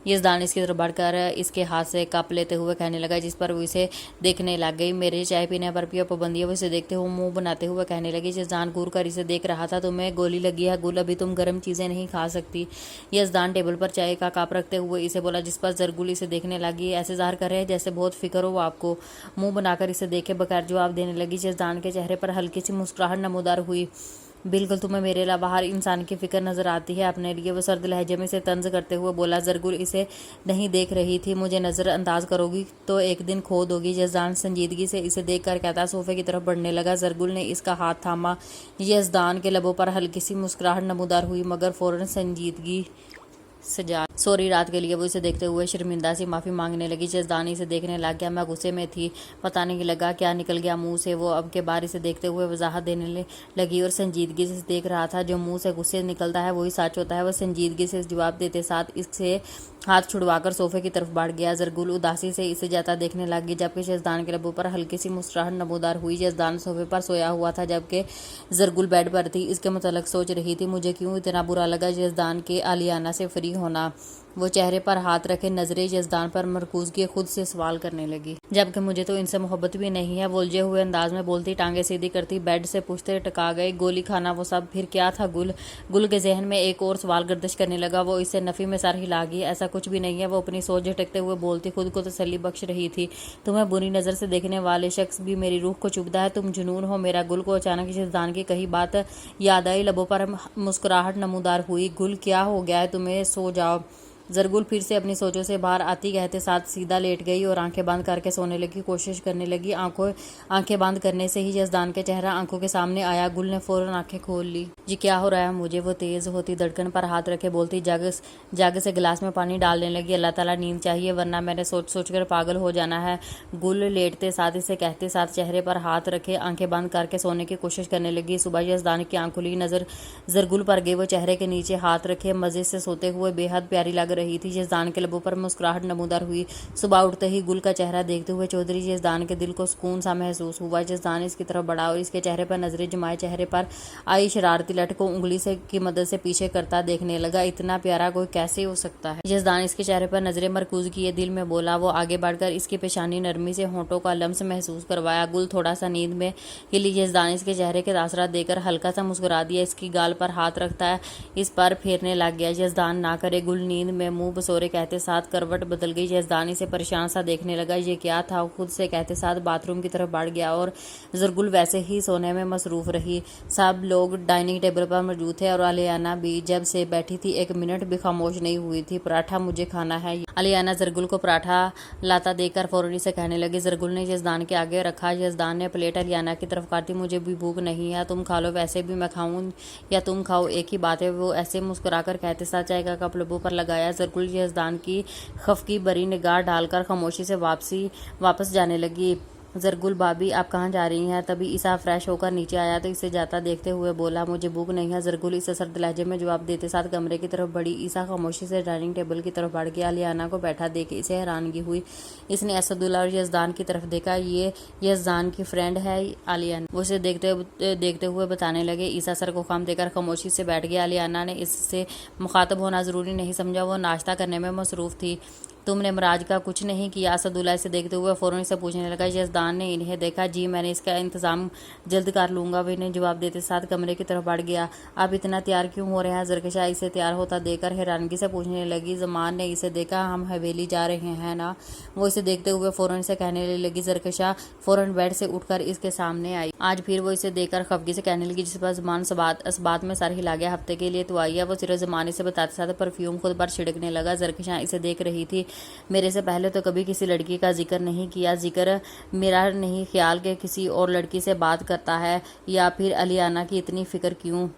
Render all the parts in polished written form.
यज़दान इसकी तरफ बढ़कर इसके हाथ से कप लेते हुए कहने लगा, जिस पर वो इसे देखने लग गई। मेरे चाय पीने पर भी पाबंदी है। वो इसे देखते हुए मुंह बनाते हुए कहने लगी। यज़दान घूर कर इसे देख रहा था। तुम्हें गोली लगी है गुल, अभी तुम गर्म चीज़ें नहीं खा सकती। यज़दान टेबल पर चाय का कप रखते हुए इसे बोला, जिस पर ज़रगुल इसे देखने लगी। ऐसे ज़ाहिर कर रहे हैं जैसे बहुत फिक्र हो आपको। मुंह बनाकर इसे देखे बगैर जवाब देने लगी। यज़दान के चेहरे पर हल्की सी मुस्कुराहट नमूदार हुई। बिल्कुल, तुम्हें मेरे अलावा हर इंसान की फिक्र नजर आती है अपने लिए। वो सर्द लहजे में इसे तंज करते हुए बोला। ज़रगुल इसे नहीं देख रही थी। मुझे नजर अंदाज करोगी तो एक दिन खो दोगी। यज़दान संजीदगी से इसे देख कर कहता सोफे की तरफ बढ़ने लगा। ज़रगुल ने इसका हाथ थामा। यज़दान के लबों पर हल्की सी मुस्कुराहट नमूदार हुई, मगर फौरन संजीदगी सजा सॉरी रात के लिए। वो इसे देखते हुए शर्मिंदा सी माफ़ी मांगने लगी। यज़दान इसे देखने लग गया। मैं गुस्से में थी, पता नहीं लगा क्या निकल गया मुंह से। वो अब के बार इसे देखते हुए वजाहत देने लगी और संजीदगी से देख रहा था। जो मुंह से गुस्से निकलता है वही सच होता है। वह संजीदगी से जवाब देते साथ इससे हाथ छुड़वाकर सोफे की तरफ बढ़ गया। ज़रगुल उदासी से इसे जाता देखने लगी, जबकि यज़दान के लबों पर हल्की सी मुस्कुराहट नमूदार हुई। यज़दान सोफे पर सोया हुआ था, जबकि ज़रगुल बेड पर थी। इसके मुतल्लिक सोच रही थी, मुझे क्यों इतना बुरा लगा यज़दान के आलियाना से फ्री होना। वो चेहरे पर हाथ रखे नजरें यज़दान पर मरकूज किए खुद से सवाल करने लगी, जबकि मुझे तो इनसे मोहब्बत भी नहीं है। वो उलझे हुए अंदाज में बोलती, टांगे सीधी करती, बेड से पूछते टका गए। गोली खाना वो सब फिर क्या था गुल? गुल के जहन में एक और सवाल गर्दिश करने लगा। वो इससे नफी में सर हिला गई। ऐसा कुछ भी नहीं है, वो अपनी सोच झटकते हुए बोलती, खुद को तसल्ली बख्श रही थी। तुम्हें बुरी नजर से देखने वाले शख्स भी मेरी रूह को चुभता है। तुम जुनून हो मेरा। गुल को अचानक यज़दान की कही बात याद आई। लबों पर मुस्कुराहट नमूदार हुई। गुल क्या हो गया है तुम्हें? सो जाओ। ज़रगुल फिर से अपनी सोचों से बाहर आती कहते साथ सीधा लेट गई और आंखें बंद करके सोने लगी कोशिश करने लगी। आंखें बंद करने से ही यज़दान का चेहरा आंखों के सामने आया। गुल ने फौरन आंखें खोल ली। जी क्या हो रहा है मुझे? वो तेज होती धड़कन पर हाथ रखे बोलती, जग से गिलास में पानी डालने लगी। अल्लाह ताला नींद चाहिए, वरना मैंने सोच कर पागल हो जाना है। गुल लेटते साथ इसे कहते साथ चेहरे पर हाथ रखे आंखें बंद करके सोने की कोशिश करने लगी। सुबह यज़दान की आंख खुली, नजर ज़रगुल पर गई। वो चेहरे के नीचे हाथ रखे मजे से सोते हुए बेहद प्यारी लग रही थी। यज़दान के लबों पर मुस्कुराहट नमूदार हुई। सुबह उठते ही गुल का चेहरा देखते हुए चौधरी यज़दान के दिल को सुकून सा महसूस हुआ। यज़दान इसकी तरफ बढ़ा और इसके चेहरे पर नजरें जमाए चेहरे पर आई शरारती लट को उंगली से की मदद से पीछे करता देखने लगा। इतना प्यारा कोई कैसे हो सकता है? यज़दान इसके चेहरे पर नजरें मरकूज किए दिल में बोला। वो आगे बढ़कर इसकी पेशानी नरमी से होंठों का लम्स महसूस करवाया। गुल थोड़ा सा नींद में हिली। यज़दान इसके चेहरे के तासरात देकर हल्का सा मुस्कुरा दिया। इसकी गाल पर हाथ रखता है इस पर फेरने लग गया। यज़दान ना करे। गुल नींद में मुंह बसोरे कहते साथ करवट बदल गई। यज़दान इसे परेशान सा देखने लगा। ये क्या था? खुद से कहते साथ बाथरूम की तरफ बढ़ गया और ज़रगुल वैसे ही सोने में मसरूफ रही। सब लोग डाइनिंग टेबल पर मौजूद थे और आलियाना भी जब से बैठी थी एक मिनट भी खामोश नहीं हुई थी। पराठा मुझे खाना है। आलियाना ज़रगुल को पराठा लाता देखकर फौरन से कहने लगी। ज़रगुल ने यज़दान के आगे रखा। यज़दान ने प्लेट आलियाना की तरफ काटी। मुझे भी भूख नहीं है, तुम खा लो। वैसे भी मैं खाऊं या तुम खाओ, एक ही बात है। वो ऐसे मुस्कुराकर कहते साथ चाय का कप लबों पर लगाया। ज़रगुल यज़दान की खफकी भरी निगाह डालकर खामोशी से वापस जाने लगी। ज़रगुल भाभी आप कहाँ जा रही हैं? तभी ईसा फ्रेश होकर नीचे आया तो इसे जाता देखते हुए बोला, मुझे भूख नहीं है। ज़रगुल इसे सर्द लहजे में जवाब देते साथ कमरे की तरफ बढ़ी। ईसा खामोशी से डाइनिंग टेबल की तरफ बढ़ गया। आलियाना को बैठा देख इसे हैरानगी हुई। इसने असदुल्ला और यज़दान की तरफ देखा। ये यज़दान की फ्रेंड है आलियाना। वो इसे देखते हुए बताने लगे। ईसा सर को खाम देकर खामोशी से बैठ गया। आलियाना ने इससे मुखातब होना ज़रूरी नहीं समझा। वो नाश्ता करने में मसरूफ़ थी। तुमने मराज का कुछ नहीं किया? असदुल्ला इसे देखते हुए फौरन से पूछने लगा। यज़दान ने इन्हें देखा। जी मैंने इसका इंतज़ाम जल्द कर लूँगा। वो इन्हें जवाब देते साथ कमरे की तरफ बढ़ गया। आप इतना तैयार क्यों हो रहे हैं? ज़रकशा इसे तैयार होता देखकर हैरानगी से पूछने लगी। ज़मान ने इसे देखा। हम हवेली जा रहे हैं ना? वो इसे देखते हुए फौरन से कहने लगी। ज़रकशा फौरन बेड से उठकर इसके सामने आई। आज फिर वो इसे देखकर खफगी से कहने लगी, जिस पर ज़मान इस बात में सर हिला गया। हफ्ते के लिए तो आई है। वो सिर्फ ज़माने से बताते साथ परफ्यूम खुद पर छिड़कने लगा। ज़रकशा इसे देख रही थी। मेरे से पहले तो कभी किसी लड़की का जिक्र नहीं किया। जिक्र मेरा नहीं ख्याल कि किसी और लड़की से बात करता है, या फिर आलियाना की इतनी फिक्र क्यों?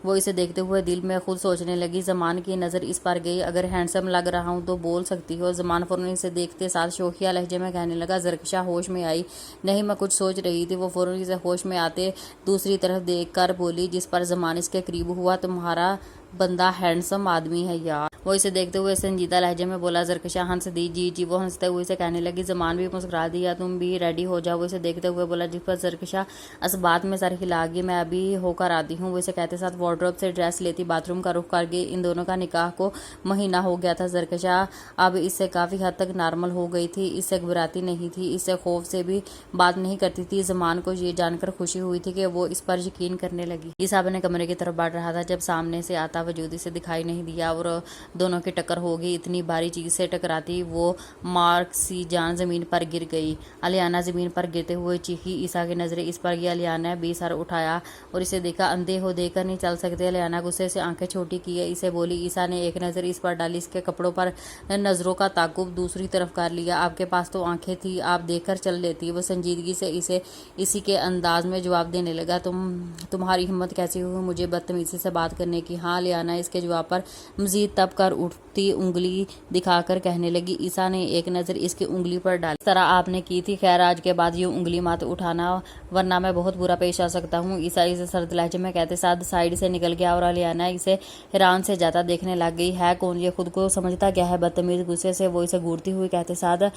वो इसे देखते हुए दिल में खुद सोचने लगी। ज़मान की नज़र इस पर गई। अगर हैंडसम लग रहा हूँ तो बोल सकती हो। ज़मान फौरन इसे देखते साथ शोखिया लहजे में कहने लगा। ज़रकशा होश में आई। नहीं मैं कुछ सोच रही थी। वो फौरन इसे होश में आते दूसरी तरफ देख कर बोली, जिस पर ज़मान इसके करीब हुआ। तुम्हारा बंदा हैंडसम आदमी है यार। वो इसे देखते हुए संजीदा लहजे में बोला। ज़रकशा हंस दी। जी जी, वो हंसते हुए इसे कहने लगी। ज़मान भी मुस्कुरा दिया। तुम भी रेडी हो जाओ, वो इसे देखते हुए बोला, जिस पर ज़रकशा असबात में सर हिला गई। मैं अभी होकर आती हूँ, वो इसे कहते साथ वार्डरोब से ड्रेस लेती बाथरूम का रुख कर गई। इन दोनों का निकाह को महीना हो गया था। ज़रकशा अब इससे काफ़ी हद तक नॉर्मल हो गई थी। इससे घबराती नहीं थी, इससे खौफ से भी बात नहीं करती थी। ज़मान को ये जानकर खुशी हुई थी कि वो इस पर यकीन करने लगी। ईसा अपने कमरे की तरफ बढ़ रहा था जब सामने से आता वजूद इसे दिखाई नहीं दिया और दोनों की टक्कर हो गई। इतनी भारी चीज से टकराती वो मार्क सी जान जमीन पर गिर गई। अलियाना जमीन पर गिरते हुए चीखी। ईसा की नजरें इस पर गई। अलियाना भी सर उठाया और इसे देखा। अंधे हो देखकर नहीं चल सकते। अलियाना गुस्से से आंखें छोटी किए इसे बोली। ईसा ने एक नज़र इस पर डाली, इसके कपड़ों पर नजरों का ताकुब दूसरी तरफ कर लिया। आपके पास तो आंखें थी, आप देखकर चल लेती। वो संजीदगी से इसे इसी के अंदाज में जवाब देने लगा। तुम्हारी हिम्मत कैसी हुई मुझे बदतमीजी से बात करने की? हाँ, अलियाना इसके जवाब पर मजीद तब कर उठती उंगली दिखाकर कहने लगी। ईसा ने एक नज़र इसकी उंगली पर डाली। इस तरह आपने की थी? खैर, आज के बाद यूं उंगली मत उठाना वरना मैं बहुत बुरा पेश आ सकता हूँ। ईसा इसे सर्द लहजे में कहते साथ साइड से निकल गया और अलियाना इसे हैरान से जाता देखने लग गई। है कौन ये? खुद को समझता क्या है? बदतमीज। गुस्से से वो इसे घूरती हुई कहते साथ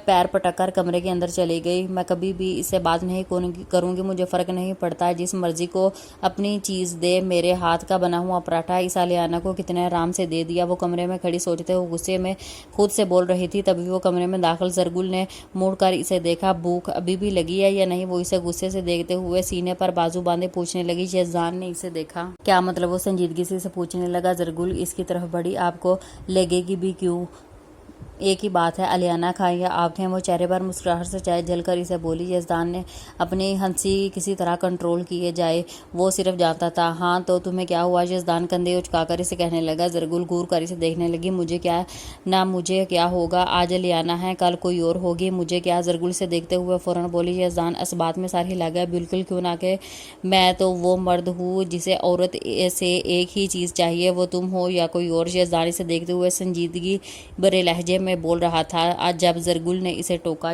पैर पटक कर कमरे के अंदर चली गई। मैं कभी भी इससे बात नहीं करूंगी, मुझे फर्क नहीं पड़ता, जिस मर्जी को अपनी चीज दे। मेरे हाथ का बना हुआ पराठा इस अलियाना को कितने आराम से दे दिया। वो कमरे में खड़ी सोचते हुए गुस्से में खुद से बोल रही थी। तभी वो कमरे में दाखिल ज़रगुल ने मुड़कर इसे देखा। भूख अभी भी लगी है या नहीं? वो इसे गुस्से से देखते हुए सीने पर बाजू बांधे पूछने लगी। यज़दान ने इसे देखा। क्या मतलब? वो संजीदगी से इसे पूछने लगा। ज़रगुल इसकी तरफ बढ़ी। आपको लगेगी भी क्यों? एक ही बात है, अलियाना खाएं या आंखें? वो चेहरे पर मुस्कुराहट से चाय जलकर इसे बोली। यज़दान ने अपनी हंसी किसी तरह कंट्रोल किए जाए वो सिर्फ जानता था। हाँ तो तुम्हें क्या हुआ? यज़दान कंधे उचकाकर इसे कहने लगा। ज़रगुल घूर कर इसे देखने लगी। मुझे क्या? ना मुझे क्या होगा? आज अलियाना है, कल कोई और होगी, मुझे क्या? ज़रगुल से देखते हुए फौरन बोली। यज़दान इस बात में सर हिला गया। बिल्कुल क्यों ना कि मैं तो वो मर्द हूँ जिसे औरत से एक ही चीज़ चाहिए, वो तुम हो या कोई और। यज़दान इसे देखते हुए संजीदगी भरे लहजे में बोल रहा था। आज जब ज़रगुल ने इसे टोका,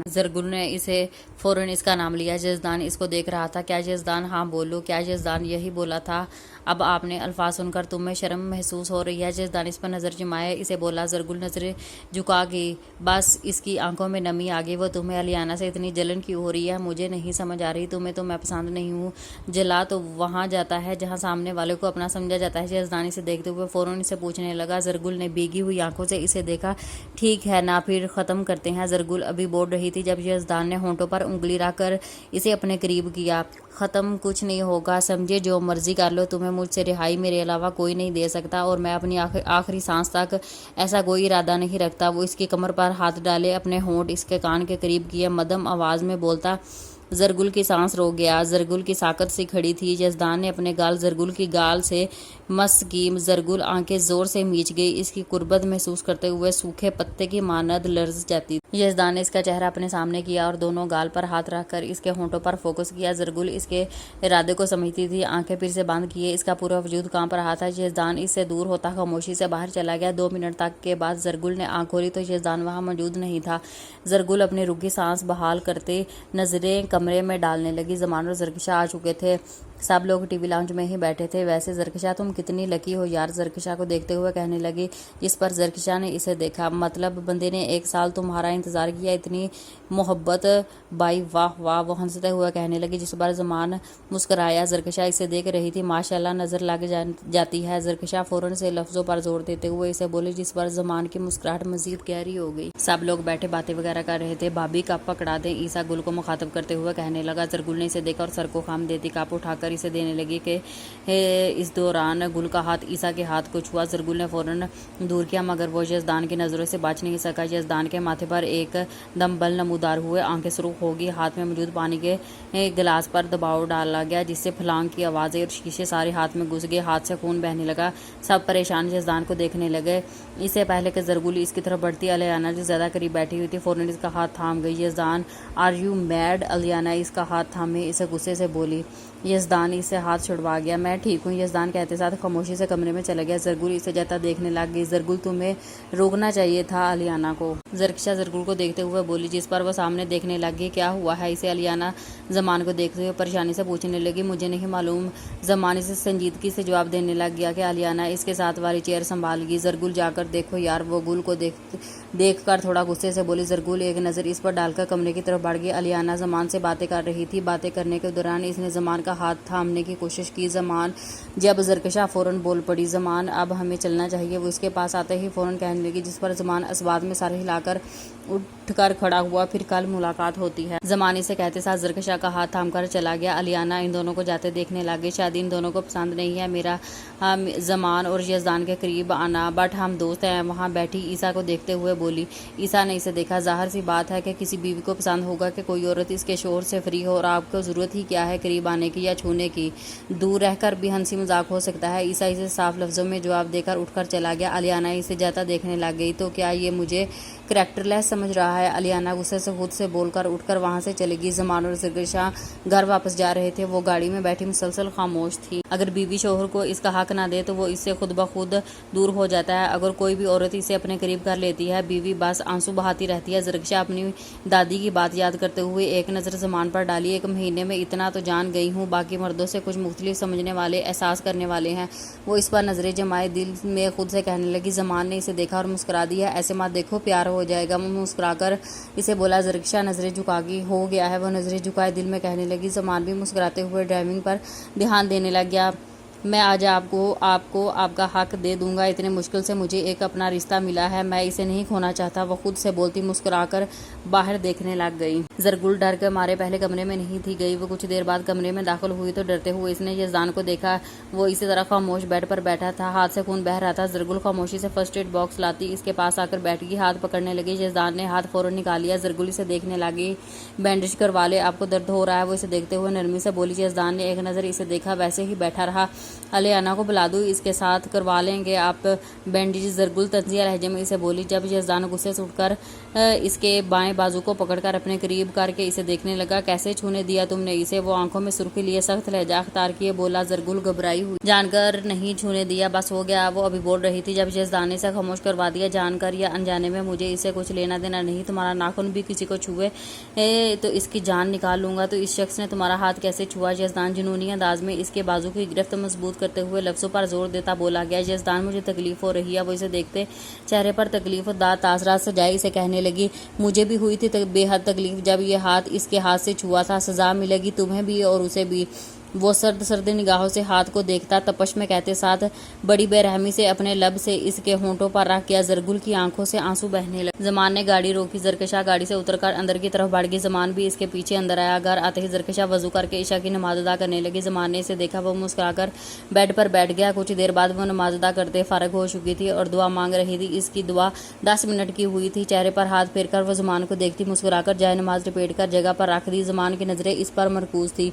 ज़रगुल ने इसे फौरन इसका नाम लिया। यज़दान इसको देख रहा था। क्या यज़दान? हाँ बोलो। क्या यज़दान यही बोला था? अब आपने अल्फाज सुनकर तुम्हें शर्म महसूस हो रही है? यज़दान इस पर नज़र जमाए इसे बोला। ज़रगुल नजरें झुका गई। बस इसकी आंखों में नमी आ गई। वो तुम्हें अलियाना से इतनी जलन क्यों हो रही है? मुझे नहीं समझ आ रही। तुम्हें तो मैं पसंद नहीं हूँ। जला तो वहाँ जाता है जहाँ सामने वाले को अपना समझा जाता है। यज़दान इसे देखते हुए फौरन इसे पूछने लगा। ज़रगुल ने भीगी हुई आंखों से इसे देखा। ठीक है ना, फिर ख़त्म करते हैं। ज़रगुल अभी बोल रही थी जब यज़दान ने होंठों पर उंगली रखकर इसे अपने करीब किया। ख़त्म कुछ नहीं होगा, समझे? जो मर्जी कर लो, तुम्हें मुझसे रिहाई मेरे अलावा कोई नहीं दे सकता और मैं अपनी आखिरी सांस तक ऐसा कोई इरादा नहीं रखता। वो इसकी कमर पर हाथ डाले, अपने होंठ इसके कान के करीब किए, मध्यम आवाज़ में बोलता। ज़रगुल की सांस रोक गया। ज़रगुल की साकत सी खड़ी थी। यज़दान ने अपने गाल ज़रगुल की गाल से मस की। ज़रगुल आंखें जोर से मीच गई। इसकी कुर्बत महसूस करते हुए सूखे पत्ते की मानद लर्ज जाती। यज़दान ने इसका चेहरा अपने सामने किया और दोनों गाल पर हाथ रखकर इसके होंठों पर फोकस किया। ज़रगुल इसके इरादे को समझती थी। आंखें फिर से बंद किए, इसका पूरा वजूद कांप रहा था। यज़दान इससे दूर होता खामोशी से बाहर चला गया। 2 मिनट तक के बाद ज़रगुल ने आंख खोली तो यज़दान वहाँ मौजूद नहीं था। ज़रगुल अपनी रुकी सांस बहाल करते नजरें कमरे में डालने लगी। ज़मान और ज़रकशा आ चुके थे। सब लोग टीवी लाउंज में ही बैठे थे। वैसे ज़रकशा तुम कितनी लकी हो यार, ज़रकशा को देखते हुए कहने लगी। जिस पर ज़रकशा ने इसे देखा। मतलब बंदे ने 1 साल तुम्हारा इंतज़ार किया, इतनी मोहब्बत बाई, वाह वाह, वो हंसते हुए कहने लगी। जिस पर ज़मान मुस्कराया। ज़रकशा इसे देख रही थी। माशाल्लाह नज़र लग जाती है। ज़रकशा फ़ौरन से लफ्ज़ों पर जोर देते हुए इसे बोली, जिस पर ज़मान की मुस्कुराहट मज़ीद गहरी हो गई। सब लोग बैठे बातें वगैरह कर रहे थे। भाभी कप पकड़ा दें, ईसा गुल को मुखातब करते हुए कहने लगा। ज़रगुल ने इसे देखा और सर को खाम देती कप उठाकर इसे देने लगी कि इस दौरान गुल का हाथ ईसा के हाथ को छुआ। ज़रगुल ने फौरन दूर किया मगर वो यज़दान की नज़रों से बच नहीं सका। यज़दान के माथे पर एक दम बल नमूदार हुए, आंखें सुर्ख होगी। हाथ में मौजूद पानी के गिलास पर दबाव डाला गया जिससे फलांग की आवाज़ें और शीशे सारे हाथ में घुस गए। हाथ से खून बहने लगा। सब परेशान यज़दान को देखने लगे। इससे पहले कि ज़रगुल इसकी तरफ बढ़ती, अलियाना जो ज़्यादा करीब बैठी हुई थी फौरन इसका हाथ थाम गई। यज़दान आर यू मैड? अलियाना इसका हाथ थामे इसे गुस्से से बोली। یزدان اسے ہاتھ چھڑوا گیا۔ میں ٹھیک ہوں، یزدان کہتے ساتھ خاموشی سے کمرے میں چلا گیا۔ زرگل اسے جاتا دیکھنے لگ گئی۔ زرگل تمہیں روکنا چاہیے تھا الیانا کو، زرکشا زرگل کو دیکھتے ہوئے بولی، جس پر وہ سامنے دیکھنے لگ گئی۔ کیا ہوا ہے اسے؟ الیانا زمان کو دیکھتے ہوئے پریشانی سے پوچھنے لگی۔ مجھے نہیں معلوم، زمان اسے سنجیدگی سے جواب دینے لگ گیا کہ الیانا اس کے ساتھ والی چیئر سنبھال گی۔ زرگل جا کر دیکھو یار، وہ گل کو دیکھ کر تھوڑا غصے سے بولی۔ زرگل ایک نظر اس پر ڈال کر کمرے کی طرف بڑھ گئی۔ الیانا زمان سے باتیں کر رہی تھی۔ باتیں کرنے کے دوران اس نے زمان کا ہاتھ تھامنے کی کوشش کی۔ زمان جب زرکشا فوراً بول پڑی، زمان اب ہمیں چلنا چاہیے۔ وہ اس کے پاس آتے ہی فوراً کہنے لگی، جس پر زمان اسبات میں سر ہلا کر اٹھ کر کھڑا ہوا۔ پھر کل ملاقات ہوتی ہے، زمان اسے کہتے ساتھ زرکشا کا ہاتھ تھام کر چلا گیا۔ الیانا ان دونوں کو جاتے دیکھنے لگ گئی۔ شاید ان دونوں کو پسند نہیں ہے میرا زمان اور یزدان کے قریب آنا، بٹ ہم دوست ہیں۔ وہاں بیٹھی عیسیٰ کو دیکھتے ہوئے بولی۔ عیسیٰ نے اسے دیکھا۔ ظاہر سی بات ہے کہ کسی بیوی کو پسند ہوگا کہ کوئی عورت اس کے شوہر سے فری ہو، اور آپ کو ضرورت ہی کیا ہے قریب آنے کی یا چھونے کی، دور رہ کر بھی ہنسی مذاق ہو سکتا ہے۔ عیسیٰ اسے صاف لفظوں میں جواب دے کر اٹھ کر چلا گیا۔ الیانا اسے جاتا دیکھنے لگ گئی۔ تو کیا یہ مجھے کریکٹر لیس سمجھ رہا ہے؟ الیانا غصے سے خود سے بول کر اٹھ کر وہاں سے چلے گی۔ زمان اور زرکشا گھر واپس جا رہے تھے۔ وہ گاڑی میں بیٹھی مسلسل خاموش تھی۔ اگر بیوی شوہر کو اس کا حق نہ دے تو وہ اس سے خود بخود دور ہو جاتا ہے۔ اگر کوئی بھی عورت اسے اپنے قریب کر لیتی ہے، بیوی بس آنسو بہاتی رہتی ہے۔ زرکشا اپنی دادی کی بات یاد کرتے ہوئے ایک نظر زمان پر ڈالی۔ 1 مہینے میں اتنا تو جان گئی ہوں، باقی مردوں سے کچھ مختلف سمجھنے والے، احساس کرنے والے ہیں۔ وہ اس پر نظریں جمائے دل میں خود سے کہنے لگی۔ زمان نے اسے دیکھا اور مسکرا دیا۔ ایسے مت دیکھو، پیار ہو جائے گا۔ وہ مسکرا کر اسے بولا۔ زرکشا نظریں جھکا گئی۔ ہو گیا ہے، وہ نظریں جھکائے دل میں کہنے لگی۔ زمان بھی مسکراتے ہوئے ڈرائیونگ پر دھیان دینے لگ گیا۔ میں آج آپ کو آپ کا حق دے دوں گا۔ اتنے مشکل سے مجھے ایک اپنا رشتہ ملا ہے، میں اسے نہیں کھونا چاہتا۔ وہ خود سے بولتی مسکرا کر باہر دیکھنے لگ گئی۔ زرگل ڈر کے مارے پہلے کمرے میں نہیں تھی گئی۔ وہ کچھ دیر بعد کمرے میں داخل ہوئی تو ڈرتے ہوئے اس نے یزدان کو دیکھا۔ وہ اسی طرح خاموش بیڈ پر بیٹھا تھا، ہاتھ سے خون بہہ رہا تھا۔ زرگل خاموشی سے فرسٹ ایڈ باکس لاتی اس کے پاس آ کر بیٹھ گئی، ہاتھ پکڑنے لگی۔ یزدان نے ہاتھ فوراً نکال لیا۔ زرگل اسے دیکھنے لگی۔ بینڈیج کروا لے، آپ کو درد ہو رہا ہے؟ وہ اسے دیکھتے ہوئے نرمی سے بولی۔ یزدان نے ایک نظر اسے دیکھا، ویسے ہی بیٹھا رہا۔ الیانا کو بلا دوں، اس کے ساتھ کروا لیں گے آپ بینڈیج؟ زرگل تنزیہ لہجے میں اسے بولی۔ جب یزدان غصے سے اٹھ کر اس کے بائیں بازو کو پکڑ کر اپنے قریب کر کے اسے دیکھنے لگا۔ کیسے چھونے دیا تم نے اسے؟ وہ آنکھوں میں سرخی لیے سخت لہجہ اختیار کیے بولا۔ زرگل گھبرائی ہوئی جان کر نہیں چھونے دیا، بس ہو گیا، وہ ابھی بول رہی تھی۔ جب یزدان نے اسے خاموش کروا دیا، جان کر یا انجانے میں مجھے اسے کچھ لینا دینا نہیں، تمہارا ناخن بھی کسی کو چھوئے تو اس کی جان نکال لوں گا۔ تو اس شخص نے تمہارا ہاتھ کیسے چھوا؟ یزدان جنونی انداز میں اس کے بازو کی گرفت مضبوط کرتے ہوئے لفظوں پر زور دیتا بولا گیا۔ یزدان مجھے تکلیف ہو رہی ہے۔ وہ اسے دیکھتے چہرے پر تکلیف و داد تاثرات سجائے اسے کہنے لگی، مجھے بھی ہوئی تھی بے حد تکلیف جب یہ ہاتھ اس کے ہاتھ سے چھوا تھا، سزا ملے گی تمہیں بھی اور اسے بھی۔ وہ سرد سرد نگاہوں سے ہاتھ کو دیکھتا تپش میں کہتے ساتھ بڑی بے رحمی سے اپنے لب سے اس کے ہونٹوں پر رکھ کیا۔ زرگل کی آنکھوں سے آنسو بہنے لگے۔ زمان نے گاڑی روکی۔ زرکشا گاڑی سے اتر کر اندر کی طرف بڑھ گئی۔ زمان بھی اس کے پیچھے اندر آیا۔ گھر آتے ہی زرکشا وضو کر کے عشاء کی نماز ادا کرنے لگی۔ زمان نے اسے دیکھا، وہ مسکرا کر بیڈ پر بیٹھ گیا۔ کچھ دیر بعد وہ نماز ادا کرتے فارغ ہو چکی تھی اور دعا مانگ رہی تھی۔ اس کی دعا 10 منٹ کی ہوئی تھی۔ چہرے پر ہاتھ پھیر کر وہ زمان کو دیکھتی، مسکرا کر جائے نماز لپیٹ کر جگہ پر رکھ دی۔ زمان کی نظریں اس پر مرکوز تھی۔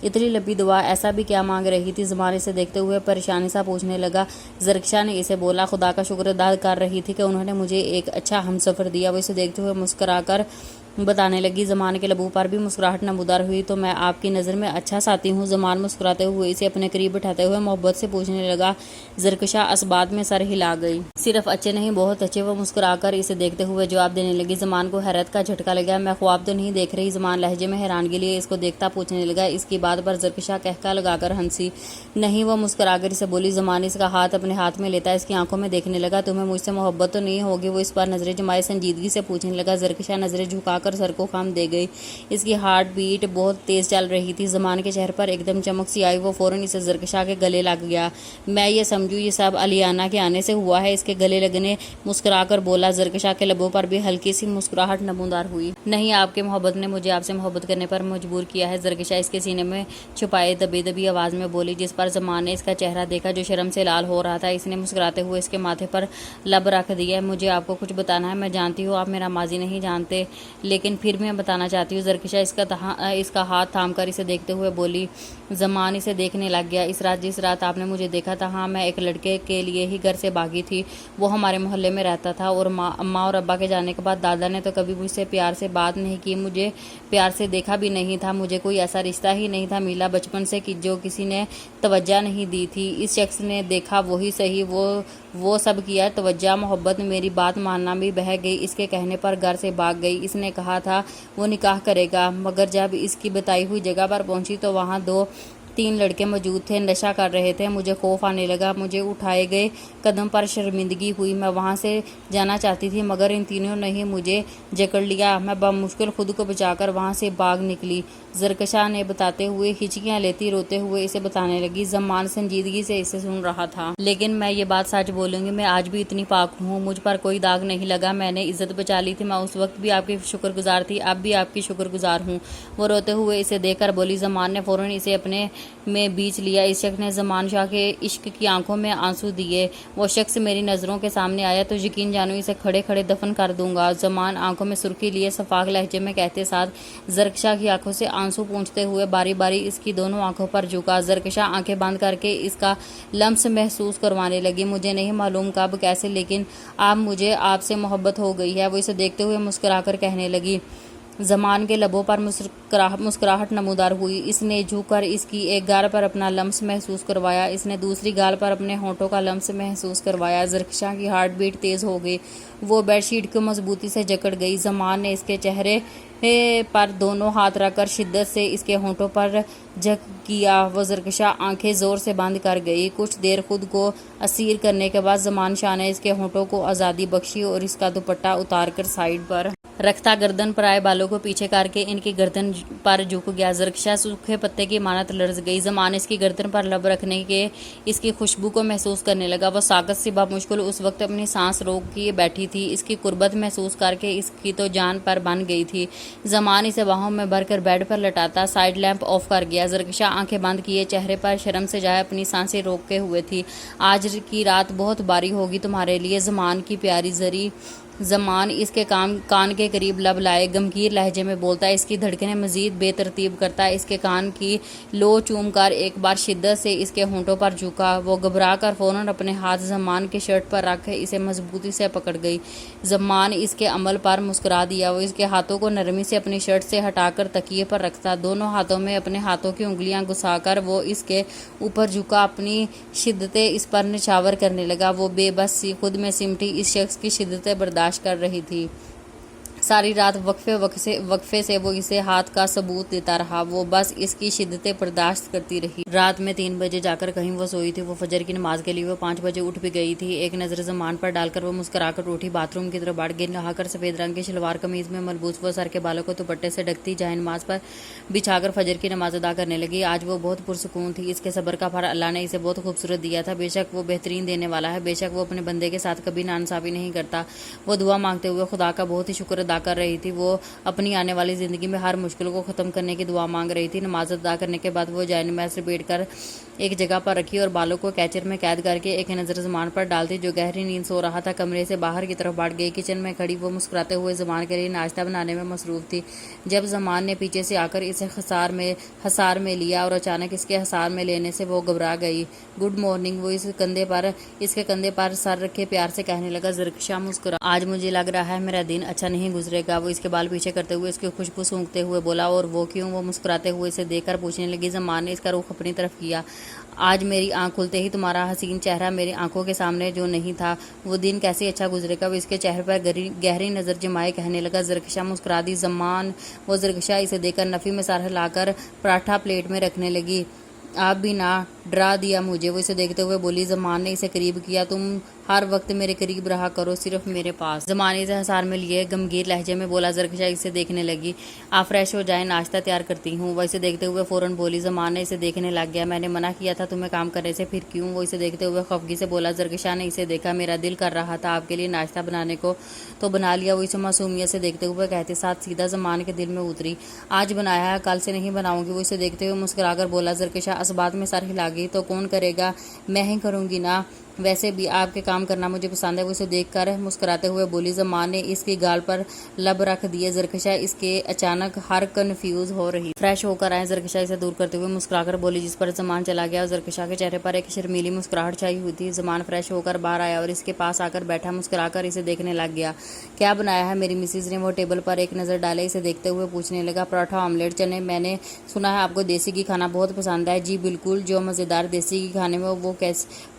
اتنی لمبی دعا، ایسا بھی کیا مانگ رہی تھی؟ زمان اسے دیکھتے ہوئے پریشانی سا پوچھنے لگا۔ زرکشا نے اسے بولا، خدا کا شکر ادا کر رہی تھی کہ انہوں نے مجھے ایک اچھا ہمسفر دیا۔ وہ اسے دیکھتے ہوئے مسکرا کر بتانے لگی۔ زمان کے لبوں پر بھی مسکراہٹ نمودار ہوئی۔ تو میں آپ کی نظر میں اچھا ساتھی ہوں؟ زمان مسکراتے ہوئے اسے اپنے قریب بٹھاتے ہوئے محبت سے پوچھنے لگا۔ زرکشا اسبات میں سر ہلا گئی۔ صرف اچھے نہیں، بہت اچھے، وہ مسکرا کر اسے دیکھتے ہوئے جواب دینے لگی۔ زمان کو حیرت کا جھٹکا لگا۔ میں خواب تو نہیں دیکھ رہی؟ زمان لہجے میں حیرانگی لیے اس کو دیکھتا پوچھنے لگا۔ اس کی بات پر زرکشا کہکا لگا کر ہنسی۔ نہیں، وہ مسکرا کر اسے بولی۔ زمان اس کا ہاتھ اپنے ہاتھ میں لیتا اس کی آنکھوں میں دیکھنے لگا۔ تمہیں مجھ سے محبت تو نہیں ہوگی؟ وہ اس پر نظریں جمائے سنجیدگی سے پوچھنے لگا۔ زرکشا نظریں جھکا کر سر کو خم دے گئی۔ اس کی ہارٹ بیٹ بہت تیز چل رہی تھی۔ زمان کے چہرے پر ایک دم چمک سی آئی۔ وہ فوراً اسے زرکشا کے گلے لگ گیا۔ میں یہ سمجھوں یہ سب الیانا کے آنے سے ہوا ہے، اس کے گلے لگنے، مسکرا کر بولا۔ زرکشا کے لبوں پر بھی ہلکی سی مسکراہٹ نمودار ہوئی۔ نہیں، آپ کے محبت نے مجھے آپ سے محبت کرنے پر مجبور کیا ہے، زرکشا اس کے سینے میں چھپائے دبی دبی آواز میں بولی، جس پر زمان نے اس کا چہرہ دیکھا جو شرم سے لال ہو رہا تھا۔ اس نے مسکراتے ہوئے اس کے ماتھے پر لب رکھ دیا۔ مجھے آپ کو کچھ بتانا ہے، میں جانتی ہوں آپ میرا ماضی نہیں جانتے، لیکن پھر میں بتانا چاہتی ہوں۔ زرکشا اس کا ہاتھ تھام کر اسے دیکھتے ہوئے بولی۔ زمان اسے دیکھنے لگ گیا۔ جس رات آپ نے مجھے دیکھا تھا، ہاں میں ایک لڑکے کے لیے ہی گھر سے بھاگی تھی۔ وہ ہمارے محلے میں رہتا تھا، اور اماں اور ابا کے جانے کے بعد دادا نے تو کبھی مجھ سے پیار سے بات نہیں کی، مجھے پیار سے دیکھا بھی نہیں تھا۔ مجھے کوئی ایسا رشتہ ہی نہیں تھا ملا بچپن سے کہ جو کسی نے توجہ نہیں دی تھی۔ اس شخص نے دیکھا وہی صحیح، وہ سب کیا، توجہ، محبت۔ میری بات ماننا بھی بہہ گئی، اس کے کہنے پر گھر سے بھاگ گئی۔ اس نے کہا تھا وہ نکاح کرے گا، مگر جب اس کی بتائی ہوئی جگہ پر پہنچی تو وہاں 2-3 لڑکے موجود تھے، نشہ کر رہے تھے۔ مجھے خوف آنے لگا، مجھے اٹھائے گئے قدم پر شرمندگی ہوئی۔ میں وہاں سے جانا چاہتی تھی، مگر ان تینوں نے ہی مجھے جکڑ لیا۔ میں بمشکل خود کو بچا کر وہاں سے بھاگ نکلی، زرکشا نے بتاتے ہوئے ہچکیاں لیتی روتے ہوئے اسے بتانے لگی۔ زمان سنجیدگی سے اسے سن رہا تھا۔ لیکن میں یہ بات سچ بولوں گی، میں آج بھی اتنی پاک ہوں، مجھ پر کوئی داغ نہیں لگا، میں نے عزت بچا لی تھی۔ میں اس وقت بھی آپ کی شکر گزار تھی، اب بھی آپ کی شکر گزار ہوں۔ وہ روتے ہوئے اسے دیکھ کر بولی۔ زمان نے فوراً اسے اپنے میں بیچ لیا۔ اس شخص نے زمان شاہ کے عشق کی آنکھوں میں آنسو دیے۔ وہ شخص میری نظروں کے سامنے آیا تو یقین جانو اسے کھڑے کھڑے دفن کر دوں گا۔ زمان آنکھوں میں سرخی لیے شفاف لہجے میں کہتے ساتھ زرکشا کی آنکھوں سے آنسو پونچھتے ہوئے باری باری اس کی دونوں آنکھوں پر جھکا۔ زرکشا آنکھیں بند کر کے اس کا لمس محسوس کروانے لگی۔ مجھے نہیں معلوم کب کیسے، لیکن اب مجھے آپ سے محبت ہو گئی ہے، وہ اسے دیکھتے ہوئے مسکرا کر کہنے لگی۔ زمان کے لبوں پر مسکراہٹ نمودار ہوئی۔ اس نے جھک کر اس کی ایک گال پر اپنا لمس محسوس کروایا، اس نے دوسری گال پر اپنے ہونٹوں کا لمس محسوس کروایا۔ زرکشا کی ہارٹ بیٹ تیز ہو گئی، وہ بیڈ شیٹ کو مضبوطی سے جکڑ گئی۔ زمان نے اس کے چہرے پر دونوں ہاتھ رکھ کر شدت سے اس کے ہونٹوں پر جھک کیا۔ وہ زرکشا آنکھیں زور سے بند کر گئی۔ کچھ دیر خود کو اسیر کرنے کے بعد زمان شاہ نے اس کے ہونٹوں کو آزادی بخشی اور اس کا دوپٹہ اتار کر سائیڈ پر رکھتا گردن پر آئے بالوں کو پیچھے کر کے ان کی گردن پر جھک گیا۔ زرکشا سوکھے پتے کی مانت لرز گئی۔ زمان اس کی گردن پر لب رکھنے کے اس کی خوشبو کو محسوس کرنے لگا۔ وہ ساکت سی بمشکل اس وقت اپنی سانس روک کیے بیٹھی تھی، اس کی قربت محسوس کر کے اس کی تو جان پر بن گئی تھی۔ زمان اسے باہوں میں بھر کر بیڈ پر لٹاتا سائیڈ لیمپ آف کر گیا۔ زرکشا آنکھیں بند کیے چہرے پر شرم سے جائے اپنی سانسیں روکے ہوئے تھی۔ آج کی رات بہت باری ہوگی تمہارے لیے، زمان کی پیاری زری۔ زمان اس کے کان کے قریب لب لائے گمگیر لہجے میں بولتا، اس کی دھڑکنیں مزید بے ترتیب کرتا، اس کے کان کی لو چوم کر ایک بار شدت سے اس کے ہونٹوں پر جھکا۔ وہ گھبرا کر فوراً اپنے ہاتھ زمان کے شرٹ پر رکھ اسے مضبوطی سے پکڑ گئی۔ زمان اس کے عمل پر مسکرا دیا۔ وہ اس کے ہاتھوں کو نرمی سے اپنی شرٹ سے ہٹا کر تکیے پر رکھتا، دونوں ہاتھوں میں اپنے ہاتھوں کی انگلیاں گھسا کر وہ اس کے اوپر جھکا، اپنی شدتیں اس پر نچھاور کرنے لگا۔ وہ بے بس سی خود میں سمٹی اس شخص کی شدتیں برداشت کر رہی تھی۔ ساری رات وقفے سے وہ اسے ہاتھ کا ثبوت دیتا رہا، وہ بس اس کی شدتیں برداشت کرتی رہی۔ رات میں 3 بجے جا کر کہیں وہ سوئی تھی۔ وہ فجر کی نماز کے لیے وہ 5 بجے اٹھ بھی گئی تھی۔ ایک نظر زمان پر ڈال کر وہ مسکرا کر اٹھی، باتھ روم کی طرف بڑھ گئی۔ نہا کر سفید رنگ کی شلوار قمیض میں ملبوس وہ سر کے بالوں کو دوپٹے سے ڈھکتی جائے نماز پر بچھا کر فجر کی نماز ادا کرنے لگی۔ آج وہ بہت پرسکون تھی، اس کے صبر کا پھل اللہ نے اسے بہت خوبصورت دیا تھا۔ بے شک وہ بہترین دینے والا ہے، بے شک وہ اپنے بندے کے ساتھ کبھی ناانصافی نہیں کرتا۔ وہ دعا مانگتے ہوئے خدا کا بہت ہی شکر ادا کر رہی تھی۔ وہ اپنی آنے والی زندگی میں ہر مشکل کو ختم کرنے کی دعا مانگ رہی تھی۔ نماز ادا کرنے کے بعد وہ جائے نماز لپیٹ کر ایک جگہ پر رکھی اور بالوں کو کیچر میں قید کر کے ایک نظر زمان پر ڈالتی جو گہری نیند سو رہا تھا۔ کمرے سے باہر کی طرف بڑھ گئی۔ کچن میں کھڑی وہ مسکراتے ہوئے زمان کے لیے ناشتہ بنانے میں مصروف تھی جب زمان نے پیچھے سے آ کر اسے حصار میں لیا اور اچانک اس کے حصار میں لینے سے وہ گھبرا گئی۔ گڈ مارننگ، وہ اس کے کندھے پر سر رکھے پیار سے کہنے لگا۔ زرکشا مسکرا، آج مجھے لگ رہا ہے میرا دن اچھا نہیں گزرے گا۔ وہ اس کے بال پیچھے کرتے ہوئے اس کی خوشبو سونگھتے ہوئے بولا، اور وہ کیوں؟ وہ مسکراتے ہوئے اسے دیکھ کر پوچھنے لگی۔ زمان نے اس کا رخ اپنی طرف کیا۔ آج میری آنکھ کھلتے ہی تمہارا حسین چہرہ میری آنکھوں کے سامنے جو نہیں تھا، وہ دن کیسے اچھا گزرے گا؟ وہ اس کے چہرے پر گہری نظر جمائے کہنے لگا۔ زرکشا مسکرا دی۔ وہ زرکشا اسے دیکھ کر نفی میں سر ہلا کر پراٹھا پلیٹ میں رکھنے لگی۔ آپ بھی نہ ڈرا دیا مجھے، وہ اسے دیکھتے ہوئے بولی۔ زمان نے اسے قریب کیا۔ تم ہر وقت میرے قریب رہا کرو، صرف میرے پاس۔ زمان اسے حصار میں لیے گمگیر لہجے میں بولا۔ زرکشا اسے دیکھنے لگی۔ آپ فریش ہو جائیں، ناشتہ تیار کرتی ہوں، وہ اسے دیکھتے ہوئے فوراً بولی۔ زمان نے اسے دیکھنے لگ گیا۔ میں نے منع کیا تھا تمہیں کام کرنے سے، پھر کیوں؟ وہ اسے دیکھتے ہوئے خفگی سے بولا۔ زرکشا نے اسے دیکھا۔ میرا دل کر رہا تھا آپ کے لیے ناشتہ بنانے کو، تو بنا لیا، وہ اسے معصومیت سے دیکھتے ہوئے کہتے ساتھ سیدھا زمان کے دل میں اتری۔ آج بنایا ہے، کل سے نہیں بناؤں گی، وہ اسے دیکھتے ہوئے مسکرا کر بولا۔ زرکشا اس بات میں سر ہلا گئی۔ تو کون کرے گا؟ میں ہی کروں گی نا، वैसे भी आपके काम करना मुझे पसंद है। वो इसे देख कर मुस्कुराते हुए बोली। ज़मान ने इसकी गाल पर लब रख दिए। ज़रकशा इसके अचानक हर कन्फ्यूज हो रही। फ्रेश होकर आए। ज़रकशा इसे दूर करते हुए मुस्कुराकर बोली, जिस पर ज़मान चला गया और ज़रकशा के चेहरे पर एक शर्मीली मुस्कुराहट छाई हुई थी। ज़मान फ्रेश होकर बाहर आया और इसके पास आकर बैठा, मुस्कुराकर इसे देखने लग गया। क्या बनाया है मेरी मिसेज ने? वो टेबल पर एक नज़र डाले इसे देखते हुए पूछने लगा। पराठा ऑमलेट चने। मैंने सुना है आपको देसी घी खाना बहुत पसंद है। जी बिल्कुल, जो मज़ेदार देसी घी खाने में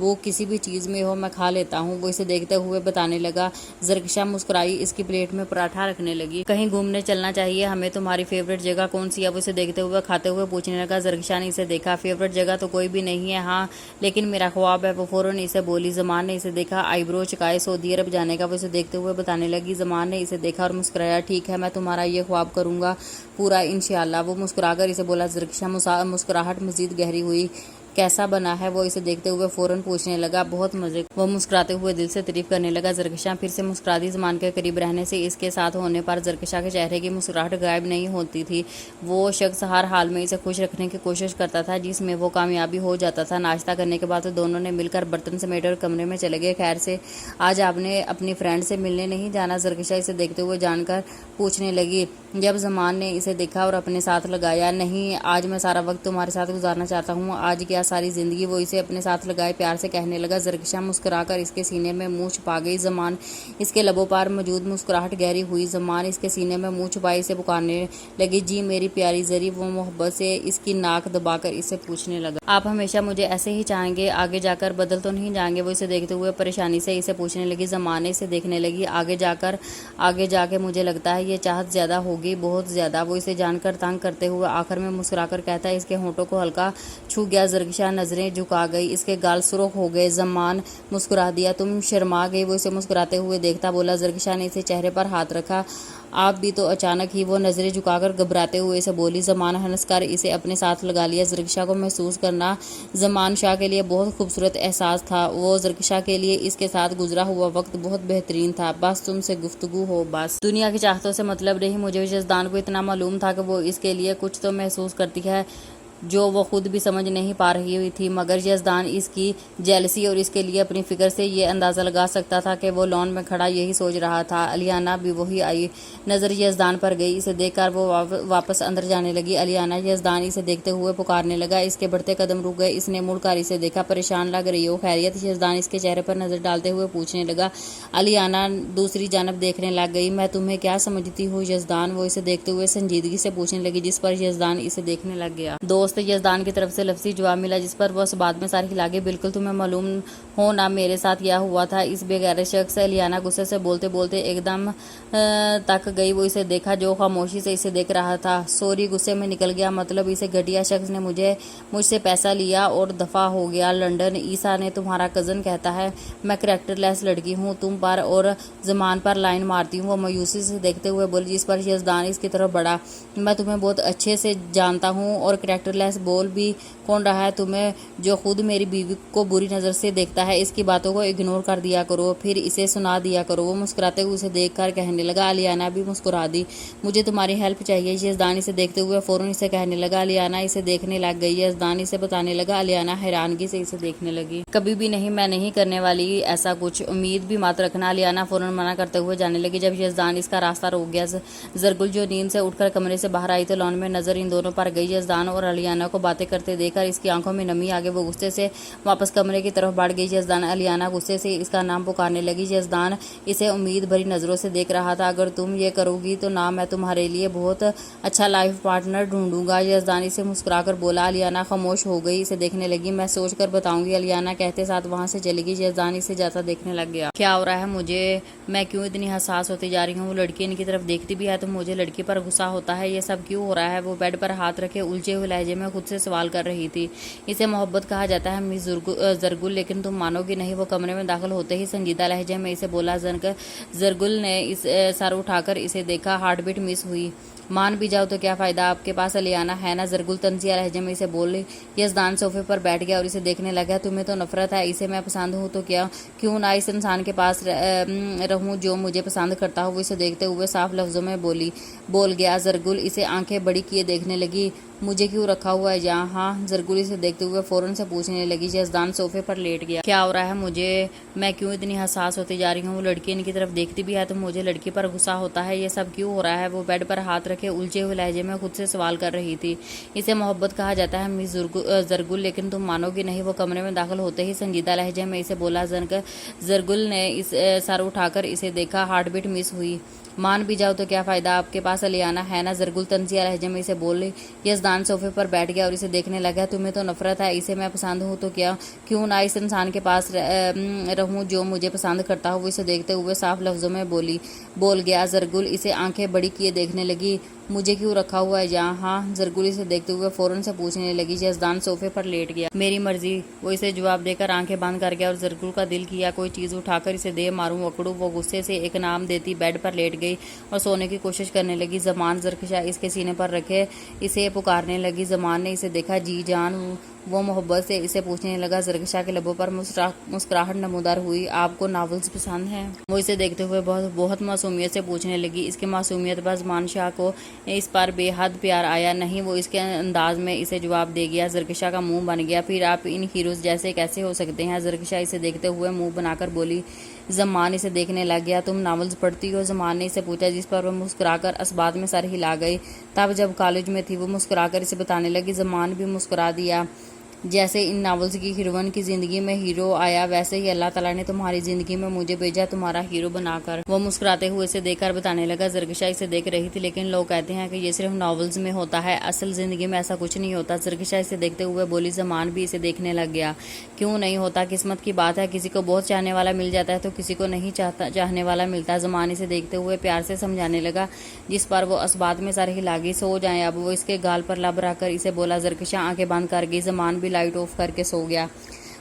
वो किसी भी चीज़ में हो मैं खा लेता हूँ। वो इसे देखते हुए बताने लगा। ज़रकशा मुस्कुराई, इसकी प्लेट में पराठा रखने लगी। कहीं घूमने चलना चाहिए हमें, तुम्हारी फेवरेट जगह कौन सी है? वो इसे देखते हुए खाते हुए पूछने लगा। ज़रकशा ने इसे देखा। फेवरेट जगह तो कोई भी नहीं है, हाँ लेकिन मेरा ख्वाब है, वो फौरन इसे बोली। ज़मान ने इसे देखा। आईब्रो चुकाए। सऊदी अरब जाने का वो इसे देखते हुए बताने लगी। ज़मान ने इसे देखा और मुस्कुराया। ठीक है, मैं तुम्हारा ये ख्वाब करूँगा पूरा इंशाअल्लाह। वो मुस्कुराकर इसे बोला। ज़रकशा मुस्कुराहट मजीद गहरी हुई। कैसा बना है? वो इसे देखते हुए फौरन पूछने लगा। बहुत मजे। वो मुस्कुराते हुए दिल से तारीफ करने लगा। ज़रकशा फिर से मुस्कुराती। ज़मान के करीब रहने से इसके साथ होने पर ज़रकशा के चेहरे की मुस्कुराहट गायब नहीं होती थी। वो शख्स हर हाल में इसे खुश रखने की कोशिश करता था, जिसमें वो कामयाबी हो जाता था। नाश्ता करने के बाद तो दोनों ने मिलकर बर्तन समेटे और कमरे में चले गए। खैर से आज आपने अपनी फ्रेंड से मिलने नहीं जाना? ज़रकशा इसे देखते हुए जानकर पूछने लगी। जब ज़मान ने इसे देखा और अपने साथ लगाया। नहीं, आज मैं सारा वक्त तुम्हारे साथ गुजारना चाहता हूँ। आज क्या सारी जिंदगी। वो इसे अपने साथ लगाए प्यार से कहने लगा। ज़रकशा मुस्कुराकर इसके सीने में मुंह छुपा गई। ज़मान इसके लबों पर मौजूद मुस्कुराहट गहरी हुई। ज़मान इसके सीने में मुंह छुपाए इसे पुकारने लगी। जी मेरी प्यारी ज़री। वो मोहब्बत से इसकी नाक दबाकर इसे पूछने लगा। आप हमेशा मुझे ऐसे ही चाहेंगे? आगे जाकर बदल तो नहीं जाएंगे? वो इसे देखते हुए परेशानी से इसे पूछने लगी। ज़मान इसे देखने लगी। आगे जाके मुझे लगता है ये चाहत ज्यादा होगी, बहुत ज्यादा। वो इसे जानकर तंग करते हुए आखिर में मुस्कुराकर कहता है। इसके होंठों को हल्का छू गया। ज़रकशा नजरें झुका गई। इसके गाल सुर्ख हो गए। ज़मान मुस्कुरा दिया। तुम शर्मा गई? वो इसे मुस्कुराते हुए देखता बोला। ज़रकशा ने इसे चेहरे पर हाथ रखा। आप भी तो? अचानक ही वो नजरें झुकाकर घबराते हुए इसे बोली। ज़मान हंसकर इसे अपने साथ लगा लिया। ज़रकशा को महसूस करना ज़मान शाह के लिए बहुत खूबसूरत एहसास था। वो ज़रकशा के लिए इसके साथ गुजरा हुआ वक्त बहुत बेहतरीन था। बस तुमसे गुफ्तगू हो, बस दुनिया की चाहतों से मतलब नहीं। मुझे यज़दान को इतना मालूम था कि वो इसके लिए कुछ तो महसूस करती है जो वो खुद भी समझ नहीं पा रही हुई थी, मगर यज़दान इसकी जेलसी और इसके लिए अपनी फिक्र से ये अंदाज़ा लगा सकता था कि वो लॉन में खड़ा यही सोच रहा था। अलियाना भी वही आई। नज़र यज़दान पर गई। इसे देखकर वो वापस अंदर जाने लगी। अलियाना। यज़दान इसे देखते हुए पुकारने लगा। इसके बढ़ते कदम रुक गए। इसने मुड़कर इसे देखा। परेशान लग रही हो, खैरियत? यज़दान इसके चेहरे पर नज़र डालते हुए पूछने लगा। अलियाना दूसरी जानब देखने लग गई। मैं तुम्हें क्या समझती हूँ यज़दान? वो इसे देखते हुए संजीदगी से पूछने लगी, जिस पर यज़दान इसे देखने लग गया। दोस्त यज़दान की तरफ से लफ्ज़ी जवाब मिला, जिस पर वो बात में सारी हिला गई। बिल्कुल तुम्हें मालूम हो ना मेरे साथ यह हुआ था। इस बेगैर शख्स से अलियाना गुस्से से बोलते बोलते एकदम तक गई। वो इसे देखा जो खामोशी से इसे देख रहा था। सॉरी, गुस्से में निकल गया। मतलब इसे घटिया शख्स ने मुझसे पैसा लिया और दफा हो गया लंदन। ईसा ने तुम्हारा कज़न कहता है मैं करैक्टरलेस लड़की हूँ, तुम पर और ज़मान पर लाइन मारती हूँ। वो मायूसी से देखते हुए बोली, जिस पर यज़दान इसकी तरफ बढ़ा। मैं तुम्हें बहुत अच्छे से जानता हूँ और करैक्टरलेस बोल भी कौन रहा है तुम्हें, जो खुद मेरी बीवी को बुरी नज़र से देखता है। इसकी बातों को इग्नोर कर दिया करो, फिर इसे सुना दिया करो। वो मुस्कुराते हुए उसे देखकर कहने लगा। अलियाना भी मुस्कुरा दी। मुझे तुम्हारी हेल्प चाहिए। यज़दान इसे देखते हुए फौरन इसे कहने लगा। अलियाना इसे देखने लग गई। यज़दान इसे बताने लगा। अलियाना हैरानगी से इसे देखने लगी। कभी भी नहीं, मैं नहीं करने वाली ऐसा कुछ, उम्मीद भी मत रखना। अलियाना फौरन मना करते हुए जाने लगी। जब यज़दान इसका रास्ता रोक गया, ज़रगुल जो नींद से उठकर कमरे से बाहर आई तो लॉन में नजर इन दोनों पर गई। यज़दान और अलियाना को बातें करते देखकर इसकी आंखों में नमी आ गई। वो गुस्से से वापस कमरे की तरफ बढ़ गई। यज़दान। अलियाना गुस्से से इसका नाम पुकारने लगी। यज़दान इसे उम्मीद भरी नजरों से देख रहा था। अगर तुम ये करोगी तो ना मैं तुम्हारे लिए बहुत अच्छा लाइफ पार्टनर ढूंढूंगा। यज़दान इसे मुस्कुराकर बोला। अलियाना खामोश हो गई, इसे देखने लगी। मैं सोच कर बताऊंगी, अलियाना कहते साथ वहां से चली गई। यज़दान इसे जाता देखने लग गया। क्या हो रहा है मुझे? मैं क्यों इतनी हसास होती जा रही हूँ? वो लड़की इनकी तरफ देखती भी है तो मुझे लड़की पर गुस्सा होता है। ये सब क्यों हो रहा है? वो बेड पर हाथ रखे उलझे हुए लहजे में खुद से सवाल कर रही थी। इसे मोहब्बत कहा जाता है मिस ज़रगुल, लेकिन तुम मानोगी नहीं। वो कमरे में दाखिल होते ही संजीदा लहजे में इसे बोला। ज़रगुल ने इस सर उठाकर इसे देखा। हार्ट बीट मिस हुई। मान भी जाओ तो क्या फ़ायदा, आपके पास अलियाना है ना? ज़रगुल तंजिया लहजे में इसे बोली। यज़दान सोफे पर बैठ गया और इसे देखने लगा। तुम्हें तो नफरत है, इसे मैं पसंद हूँ तो क्या, क्यों ना इस इंसान के पास रहूँ जो मुझे पसंद करता हो। वो इसे देखते हुए साफ लफ्ज़ों में बोल गया। ज़रगुल इसे आंखें बड़ी किए देखने लगी। मुझे क्यों रखा हुआ है यहाँ? हाँ, जरगुल इसे देखते हुए फौरन से पूछने लगी। यजदान सोफे पर लेट गया। क्या हो रहा है? मैं क्यों इतनी हसास होती जा रही हूँ? वो लड़की इनकी तरफ देखती भी है तो मुझे लड़की पर गुस्सा होता है। ये सब क्यों हो रहा है? वो बेड पर हाथ रखे उलझे हुए लहजे में खुद से सवाल कर रही थी। इसे मोहब्बत कहा जाता है मिस जरगुल, लेकिन तुम मानोगी नहीं। वो कमरे में दाखिल होते ही संजीदा लहजे में इसे बोला। जरगुल ने इस सर उठाकर इसे देखा। हार्ट बीट मिस हुई। मान भी जाओ तो क्या फायदा, आपके पास अलियाना है ना? जरगुल तंजिया लहजे में इसे बोली। यजदान सोफे पर बैठ गया और इसे देखने लगा। तुम्हें तो नफरत है, इसे मैं पसंद हूँ तो क्या, क्यों ना इस इंसान के पास रहूं जो मुझे पसंद करता हो। वो इसे देखते हुए साफ लफ्जों में बोल गया। जरगुल इसे आंखें बड़ी किए देखने लगी। मुझे क्यों रखा हुआ है यहाँ? हाँ, जरगुल इसे देखते हुए फौरन से पूछने लगी। यजदान सोफे पर लेट गया। मेरी मर्जी, वो इसे जवाब देकर आंखें बंद कर गया। और जरगुल का दिल किया कोई चीज उठाकर इसे दे मारूं अकड़ू। वो गुस्से से एक नाम देती बेड पर लेट गई और सोने की कोशिश करने लगी। जमान जरकशा इसके सीने पर रखे इसे पुकारने लगी। जमान ने इसे देखा। जी जान, वो मोहब्बत से इसे पूछने लगा। जरकशा के लबों पर मुस्कुराहट नमूदार हुई। आपको नावल्स पसंद हैं? वो इसे देखते हुए बहुत मासूमियत से पूछने लगी। इसकी मासूमियत पर जमान शाह को इस पर बेहद प्यार आया। नहीं, वो इसके अंदाज में इसे जवाब दे गया। जरकशा का मुंह बन गया। फिर आप इन हीरोज जैसे कैसे हो सकते हैं? जरकशा इसे देखते हुए मुंह बनाकर बोली। जमान इसे देखने लग गया। तुम नावल्स पढ़ती हो? जमान ने इसे पूछा, जिस पर वह मुस्कुराकर असबात में सर हिला गई। तब जब कॉलेज में थी वो मुस्कुराकर इसे बताने लगी। जमान भी मुस्कुरा दिया। जैसे इन नावल्स की हीरोइन की जिंदगी में हीरो आया, वैसे ही अल्लाह ताला ने तुम्हारी जिंदगी में मुझे भेजा तुम्हारा हीरो बनाकर। वो मुस्कुराते हुए इसे देखकर बताने लगा। जरकशा इसे देख रही थी। लेकिन लोग कहते हैं कि ये सिर्फ नॉवेल्स में होता है, असल जिंदगी में ऐसा कुछ नहीं होता। जरकशा इसे देखते हुए बोली। जमान भी इसे देखने लग गया। क्यों नहीं होता? किस्मत की बात है। किसी को बहुत चाहने वाला मिल जाता है तो किसी को नहीं चाहने वाला मिलता। जमान इसे देखते हुए प्यार से समझाने लगा, जिस पर वो असबात में सर हिला गई। सो जाए अब। वो इसके गाल पर लब रखकर इसे बोला। जरकशा आंखें बंद कर गई। जमान भी लाइट ऑफ करके सो गया।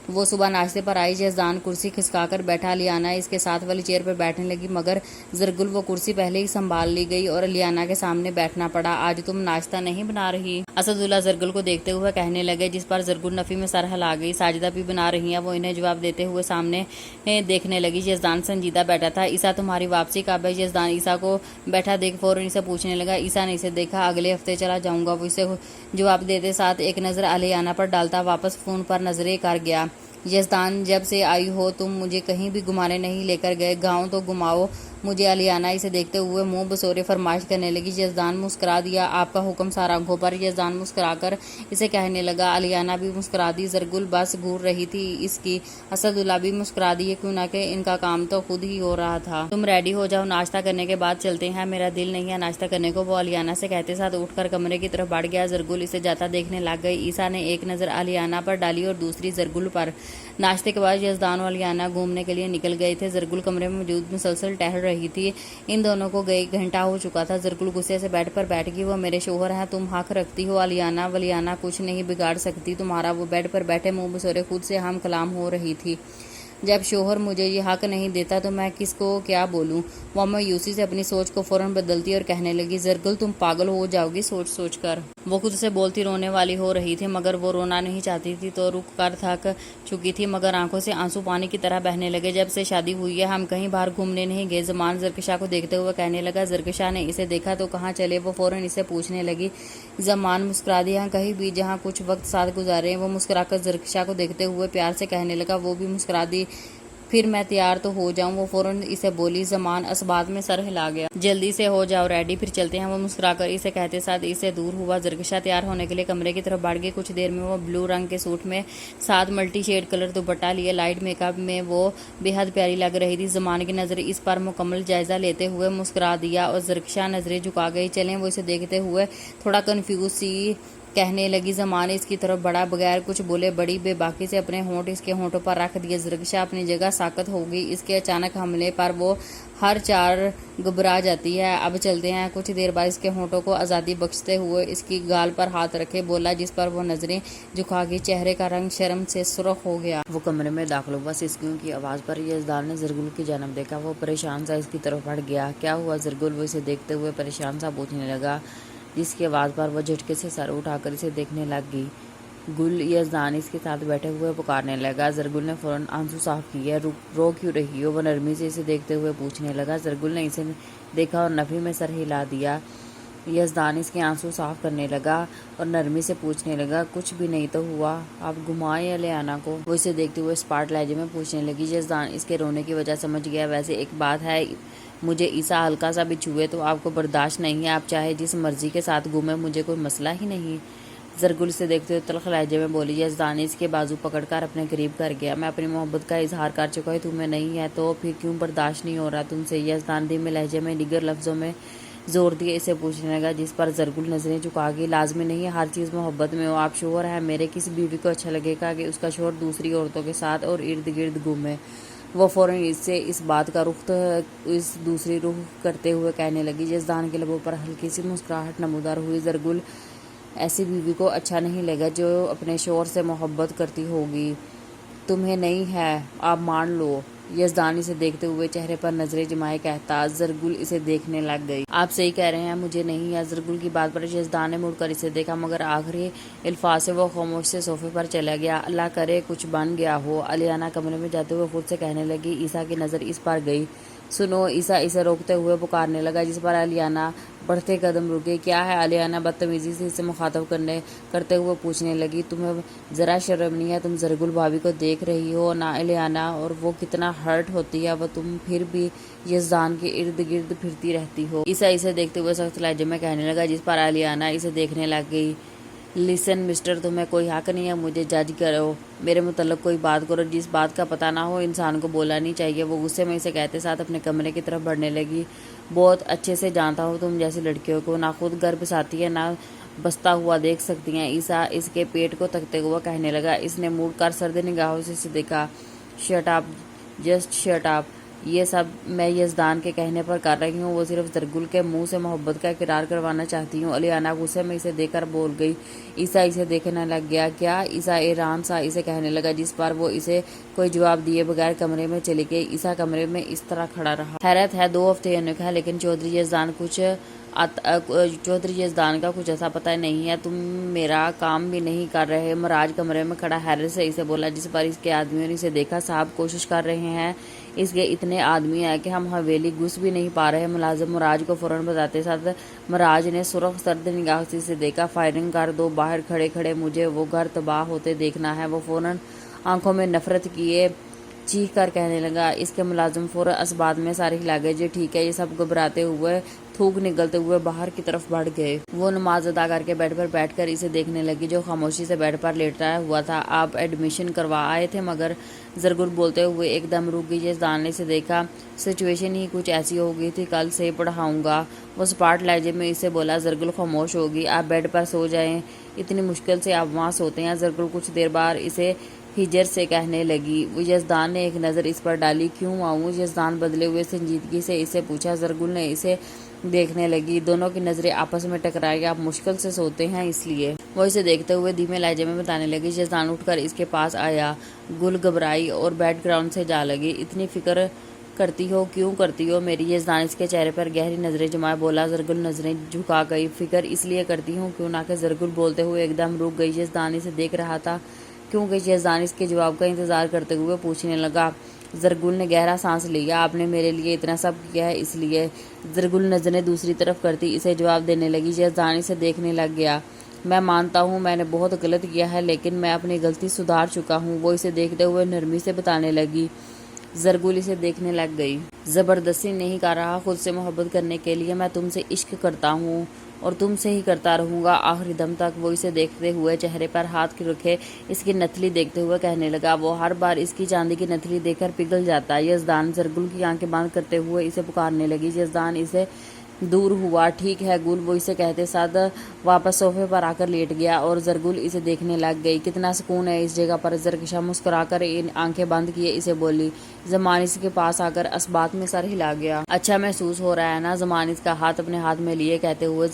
वो सुबह नाश्ते पर आई। यजदान कुर्सी खिसकाकर बैठा। लियाना इसके साथ वाली चेयर पर बैठने लगी, मगर जरगुल वो कुर्सी पहले ही संभाल ली गई और लियाना के सामने बैठना पड़ा। आज तुम नाश्ता नहीं बना रही? असदुल्ला जरगुल को देखते हुए कहने लगे, जिस पर जरगुल नफी में सर हिला गई। साजिदा भी बना रही है। वो इन्हें जवाब देते हुए सामने देखने लगी। यजदान संजीदा बैठा था। ईसा तुम्हारी वापसी कब है? यजदान ईसा को बैठा देख फौरन इसे पूछने लगा। ईसा ने इसे देखा। अगले हफ्ते चला जाऊंगा। वो इसे जवाब देते साथ एक नजर अलियाना पर डालता वापस फोन पर नजरें कर गया। यजदान, जब से आई हो तुम मुझे कहीं भी घुमाने नहीं लेकर गए। गाँव तो घुमाओ मुझे। अलियाना इसे देखते हुए मुंह बसोरे फरमाइश करने लगी। यजदान मुस्कुरा दिया। आपका हुक्म सार आंखों पर। यजदान मुस्कुराकर इसे कहने लगा। अलियाना भी मुस्कुरा दी। जरगुल बस घूर रही थी इसकी। असदुल्ला भी मुस्कुरा दिए, क्यों ना कि इनका काम तो खुद ही हो रहा था। तुम रेडी हो जाओ, नाश्ता करने के बाद चलते हैं। मेरा दिल नहीं है नाश्ता करने को। वो अलियाना से कहते साथ उठकर कमरे की तरफ बढ़ गया। जरगुल इसे जाता देखने लग गई। ईसा ने एक नजर अलियाना पर डाली और दूसरी जरगुल पर। नाश्ते के बाद यजदान और अलियाना घूमने के लिए निकल गए थे। जरगुल कमरे में मौजूद मुसलसल टहल रही थी। इन दोनों को गए घंटा हो चुका था। जरगुल गुस्से से बेड पर बैठ गई। वो मेरे शोहर हैं, तुम हक रखती हो। अलियाना वलियाना कुछ नहीं बिगाड़ सकती तुम्हारा। वो बेड पर बैठे मुंह बसोरे खुद से हम कलाम हो रही थी। जब शोहर मुझे ये हक नहीं देता तो मैं किसको क्या बोलूं? वो मायूसी से अपनी सोच को फौरन बदलती और कहने लगी, जरगुल तुम पागल हो जाओगी सोच सोच कर। वो खुद से बोलती रोने वाली हो रही थी, मगर वो रोना नहीं चाहती थी तो रुक कर थक चुकी थी, मगर आंखों से आंसू पानी की तरह बहने लगे। जब से शादी हुई है हम कहीं बाहर घूमने नहीं गए। जमान जरकशा को देखते हुए कहने लगा। जरकशा ने इसे देखा तो कहाँ चले? वो फौरन इसे पूछने लगी। जमान मुस्कुरा दिया। कहीं भी जहाँ कुछ वक्त साथ गुजारे। वो मुस्कुराकर जरकशा को देखते हुए प्यार से कहने लगा। वो भी मुस्कुरा दी। फिर मैं तैयार तो हो जाऊं? वो फौरन इसे बोली। जमान असबात में सर हिला गया। जल्दी से हो जाओ रेडी, फिर चलते हैं। वो मुस्कुराकर इसे कहते साथ इसे दूर हुआ। जरकशा तैयार होने के लिए कमरे की तरफ बढ़ गई। कुछ देर में वो ब्लू रंग के सूट में साथ मल्टी शेड कलर दुपट्टा लिए लाइट मेकअप में वो बेहद प्यारी लग रही थी। जमान की नजर इस पर मुकम्मल जायजा लेते हुए मुस्कुरा दिया और जरकशा नजरें झुका गई। चलें? वो इसे देखते हुए थोड़ा कन्फ्यूज सी कहने लगी। जमान इसकी तरफ बढ़ा बगैर कुछ बोले बड़ी बेबाकी से अपने होंठ इसके होंठों पर रख दिए। जरकशा अपनी जगह साकत हो गई। इसके अचानक हमले पर वो हर चार घबरा जाती है। अब चलते हैं। कुछ देर बाद इसके होंठों को आज़ादी बख्शते हुए इसकी गाल पर हाथ रखे बोला, जिस पर वो नजरें झुका गई। चेहरे का रंग शर्म से सुर्ख हो गया। वो कमरे में दाखिल हुआ। सिसकियों की आवाज पर यजदान ने जरगुल की जानब देखा। वो परेशान सा इसकी तरफ बढ़ गया। क्या हुआ जरगुल? वो इसे देखते हुए परेशान सा पूछने लगा, जिसकी आवाज़ पर वह झटके से सर उठाकर इसे देखने लग गई। गुल, यजदान इसके साथ बैठे हुए पुकारने लगा। जरगुल ने फौरन आंसू साफ किए। रो क्यों रही हो? वो नरमी से इसे देखते हुए पूछने लगा। जरगुल ने इसे देखा और नफी में सर हिला दिया। یزدان اس کے آنسو صاف کرنے لگا اور نرمی سے پوچھنے لگا کچھ بھی نہیں تو ہوا، آپ گھمائیں الیانا کو۔ وہ اسے دیکھتے ہوئے اسپاٹ لہجے میں پوچھنے لگی۔ یزدان اس کے رونے کی وجہ سمجھ گیا۔ ویسے ایک بات ہے، مجھے عیسیٰ ہلکا سا بھی چھوئے تو آپ کو برداشت نہیں ہے، آپ چاہے جس مرضی کے ساتھ گھومیں، مجھے کوئی مسئلہ ہی نہیں۔ زرگل سے دیکھتے ہوئے تلخ لہجے میں بولی۔ یزدان اس کے بازو پکڑ کر اپنے قریب کر گیا۔ میں اپنی محبت کا اظہار کر چکا ہے، تمہیں نہیں ہے تو پھر کیوں برداشت نہیں ہو رہا تم سے؟ یزدان دھیمے لہجے میں نگر لفظوں میں زور دیے اسے پوچھنے لگا، جس پر زرگل نظریں چکا گئی۔ لازمی نہیں ہے ہر چیز محبت میں ہو، آپ شوہر ہیں میرے، کس بیوی کو اچھا لگے گا کہ اس کا شوہر دوسری عورتوں کے ساتھ اور ارد گرد گھومے؟ وہ فوراً اس سے اس بات کا رخ اس دوسری رخ کرتے ہوئے کہنے لگی۔ یزدان کے لبوں پر ہلکی سی مسکراہٹ نمودار ہوئی۔ زرگل ایسی بیوی کو اچھا نہیں لگا جو اپنے شوہر سے محبت کرتی ہوگی، تمہیں نہیں ہے، آپ مان لو۔ یزدان اسے دیکھتے ہوئے چہرے پر نظریں جمائے کہتا۔ زرگل اسے دیکھنے لگ گئی۔ آپ صحیح کہہ رہے ہیں، مجھے نہیں ہے۔ زرگل کی بات پر یزدان نے مڑ کر اسے دیکھا، مگر آخری الفاظ سے وہ خاموش سے صوفے پر چلا گیا۔ اللہ کرے کچھ بن گیا ہو، الیانا کمرے میں جاتے ہوئے خود سے کہنے لگی۔ عیسیٰ کی نظر اس پر گئی۔ سنو، عیسیٰ اسے روکتے ہوئے پکارنے لگا، جس پر الیانا بڑھتے قدم رک گئی۔ کیا ہے؟ الیانا بدتمیزی سے اسے مخاطب کرتے ہوئے پوچھنے لگی۔ تمہیں ذرا شرم نہیں ہے؟ تم زرگل بھابھی کو دیکھ رہی ہو نا الیانا، اور وہ کتنا ہرٹ ہوتی ہے، وہ تم پھر بھی یزدان کے ارد گرد پھرتی رہتی ہو۔ عیسیٰ اسے دیکھتے ہوئے سخت لہجے میں کہنے لگا، جس پر الیانا اسے دیکھنے لگ گئی۔ لسن مسٹر، تمہیں کوئی حق نہیں ہے مجھے جج کرو، میرے متعلق کوئی بات کرو جس بات کا پتہ نہ ہو انسان کو بولنا نہیں چاہیے۔ وہ غصے میں اسے کہتے ساتھ اپنے کمرے کی طرف بڑھنے لگی۔ بہت اچھے سے جانتا ہوں تم جیسی لڑکیوں کو، نہ خود گھر بساتی ہے نہ بستا ہوا دیکھ سکتی ہیں۔ عیسیٰ اس کے پیٹ کو تکتے ہوا کہنے لگا۔ اس نے مڑ کر سرد نگاہوں سے اسے دیکھا۔ Shut up, just shut up, یہ سب میں یزدان کے کہنے پر کر رہی ہوں، وہ صرف زرگل کے منہ سے محبت کا اقرار کروانا چاہتی ہوں۔ الیانا غصے میں اسے دیکھ کر بول گئی۔ عیسیٰ اسے دیکھنے لگ گیا۔ کیا؟ عیسیٰ ایران سا اسے کہنے لگا، جس پر وہ اسے کوئی جواب دیے بغیر کمرے میں چلی گئی۔ عیسیٰ کمرے میں اس طرح کھڑا رہا۔ حیرت ہے، 2 ہفتے ہونے کا ہے، لیکن چودھری یزدان کا کچھ ایسا پتہ نہیں ہے، تم میرا کام بھی نہیں کر رہے۔ مراج کمرے میں کھڑا حیرت سے اسے بولا، جس پر اس کے آدمیوں نے اسے دیکھا۔ صاحب کوشش کر رہے ہیں، اس کے اتنے آدمی ہیں کہ ہم حویلی گھس بھی نہیں پا رہے۔ ملازم مراج کو فوراً بتاتے ساتھ مراج نے سرخ سرد نگاہ سے اسے دیکھا۔ فائرنگ کر دو، باہر کھڑے کھڑے مجھے وہ گھر تباہ ہوتے دیکھنا ہے۔ وہ فوراً آنکھوں میں نفرت کیے چیخ کر کہنے لگا۔ اس کے ملازم فوراً اسباب میں سارے ہلا گئے۔ جی ٹھیک ہے، یہ سب گھبراتے ہوئے تھوک نگلتے ہوئے باہر کی طرف بڑھ گئے۔ وہ نماز ادا کر کے بیڈ پر بیٹھ کر اسے دیکھنے لگی، جو خاموشی سے بیڈ پر لیٹا ہوا تھا۔ آپ ایڈمیشن کروا آئے تھے؟ مگر زرگل بولتے ہوئے ایک دم رک گئی۔ یزدان نے اسے دیکھا۔ سچویشن ہی کچھ ایسی ہو گئی تھی، کل سے پڑھاؤں گا، وہ سپاٹ لہجے میں اسے بولا۔ زرگل خاموش ہوگی۔ آپ بیڈ پر سو جائیں، اتنی مشکل سے آپ وہاں سوتے ہیں؟ زرگل کچھ دیر بعد اسے ہجر سے کہنے لگی۔ یزدان نے ایک نظر اس پر ڈالی۔ کیوں آؤں؟ یزدان بدلے ہوئے سنجیدگی سے اسے پوچھا۔ زرگل نے اسے دیکھنے لگی۔ دونوں کی نظریں آپس میں ٹکرائی۔ آپ مشکل سے سوتے ہیں اس لیے؟ وہ اسے دیکھتے ہوئے دھیمے لہجے میں بتانے لگی۔ یزدان اٹھ کر اس کے پاس آیا۔ گل گھبرائی اور بیک گراؤنڈ سے جا لگی۔ اتنی فکر کرتی ہو؟ کیوں کرتی ہو میری؟ یزدان اس کے چہرے پر گہری نظریں جمائے بولا۔ زرگل نظریں جھکا گئی۔ فکر اس لیے کرتی ہوں کیوں نہ کہ زرگل بولتے ہوئے ایک دم رک گئی۔ یزدان اسے دیکھ رہا تھا کیونکہ یزدان اس کے جواب کا انتظار کرتے ہوئے پوچھنے لگا۔ زرگل نے گہرا سانس لیا۔ آپ نے میرے لیے اتنا سب کیا ہے اس لیے؟ زرگل نظریں دوسری طرف کرتی اسے جواب دینے لگی۔ یزدان اسے دیکھنے لگ گیا۔ میں مانتا ہوں میں نے بہت غلط کیا ہے، لیکن میں اپنی غلطی سدھار چکا ہوں، وہ اسے دیکھتے ہوئے نرمی سے بتانے لگی۔ زرگل اسے دیکھنے لگ گئی۔ زبردستی نہیں کر رہا، خود سے محبت کرنے کے لیے میں تم سے عشق کرتا ہوں اور تم سے ہی کرتا رہوں گا آخری دم تک۔ وہ اسے دیکھتے ہوئے چہرے پر ہاتھ رکھے اس کی نتھلی دیکھتے ہوئے کہنے لگا۔ وہ ہر بار اس کی چاندی کی نتھلی دیکھ کر پگھل جاتا ہے۔ یزدان زرگل کی آنکھیں بند کرتے ہوئے اسے پکارنے لگی۔ یزدان اسے دور ہوا۔ ٹھیک ہے گل، وہ اسے کہتے ساتھ واپس صوفے پر آ کر لیٹ گیا اور زرگل اسے دیکھنے لگ گئی۔ کتنا سکون ہے اس جگہ پر۔ زرکشا مسکرا کر آنکھیں بند کیے اسے بولی۔ زمانس کے پاس آ کر اسبات میں سر ہلا گیا۔ اچھا محسوس ہو رہا ہے نا؟ زمانس کا ہاتھ اپنے ہاتھ میں لیے کہتے ہوئے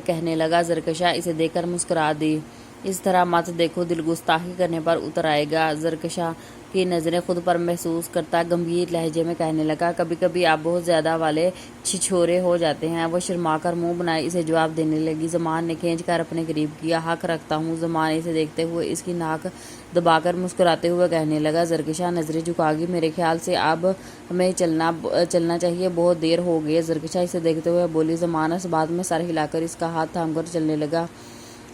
کہنے لگا۔ زرکشا اسے دیکھ کر مسکرا دی۔ اس طرح مت دیکھو، دل گستاخی کرنے پر اتر آئے گا۔ زرکشا की नज़रें खुद पर महसूस करता गंभीर लहजे में कहने लगा, कभी कभी आप बहुत ज़्यादा वाले छिछोरे हो जाते हैं। वो शर्मा कर मुँह बनाए इसे जवाब देने लगी। ज़मान ने खींच कर अपने करीब किया। हक रखता हूँ। ज़मान इसे देखते हुए इसकी नाक दबाकर मुस्कुराते हुए कहने लगा। ज़रकशा नज़रें झुकागी। मेरे ख्याल से अब हमें चलना चाहिए, बहुत देर हो गई है। ज़रकशा इसे देखते हुए बोली। ज़मान इस बात में सर हिलाकर इसका हाथ थामकर चलने लगा।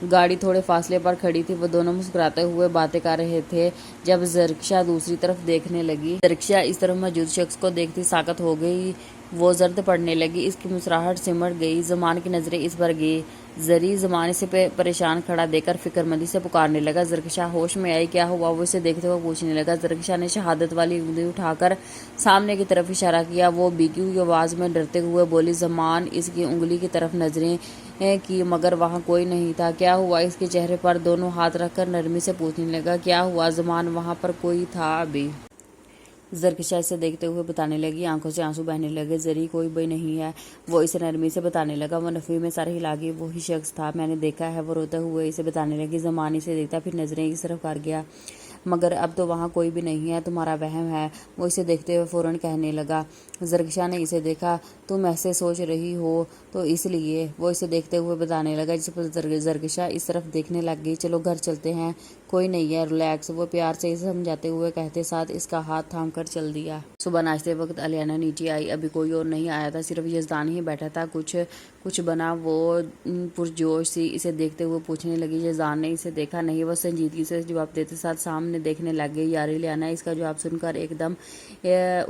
गाड़ी थोड़े फासले पर खड़ी थी। वो दोनों मुस्कुराते हुए बातें कर रहे थे जब ज़रकशा दूसरी तरफ देखने लगी। ज़रकशा इस तरफ मौजूद शख्स को देखती साकत हो गई। वो जर्द पड़ने लगी। इसकी मुस्कुराहट सिमट गई। ज़मान की नज़रें इस पर गई। जरी ज़मान इसे परेशान खड़ा देखकर फिक्रमंदी से पुकारने लगा। ज़रकशा होश में आई। क्या हुआ? वो इसे देखते हुए पूछने लगा। ज़रकशा ने शहादत वाली उंगली उठाकर सामने की तरफ इशारा किया। वो भीगी हुई आवाज़ में डरते हुए बोली। ज़मान इसकी उंगली की तरफ नजरें की मगर वहाँ कोई नहीं था। क्या हुआ? इसके चेहरे पर दोनों हाथ रखकर नरमी से पूछने लगा। क्या हुआ ज़मान? वहाँ पर कोई था अभी? ज़रकशा इसे देखते हुए बताने लगी। आंखों से आंसू बहने लगे। जरी कोई भी नहीं है, वो इसे नरमी से बताने लगा। वो नफ़ी में सर हिला के वही शख्स था, मैंने देखा है। वो रोते हुए इसे बताने लगी। ज़मान इसे देखता फिर नज़रें इस तरफ कर गया। मगर अब तो वहाँ कोई भी नहीं है, तुम्हारा वहम है। वो इसे देखते हुए फ़ौरन कहने लगा। ज़रकशा ने इसे देखा। तुम ऐसे सोच रही हो तो इसलिए। वो इसे देखते हुए बताने लगा। जिस पर ज़रकशा इस तरफ देखने लग गई। चलो घर चलते हैं, कोई नहीं है, रिलैक्स। वो प्यार से इसे समझाते हुए कहते साथ इसका हाथ थाम कर चल दिया। सुबह नाश्ते वक्त अलियाना नीचे आई। अभी कोई और नहीं आया था, सिर्फ यज़दान ही बैठा था। कुछ बना? वो पुरजोश सी इसे देखते हुए पूछने लगी। यज़दान ने इसे देखा नहीं। वो संजीदगी से जवाब देते साथ सामने देखने लग गई। यार अलियाना इसका जवाब सुनकर एकदम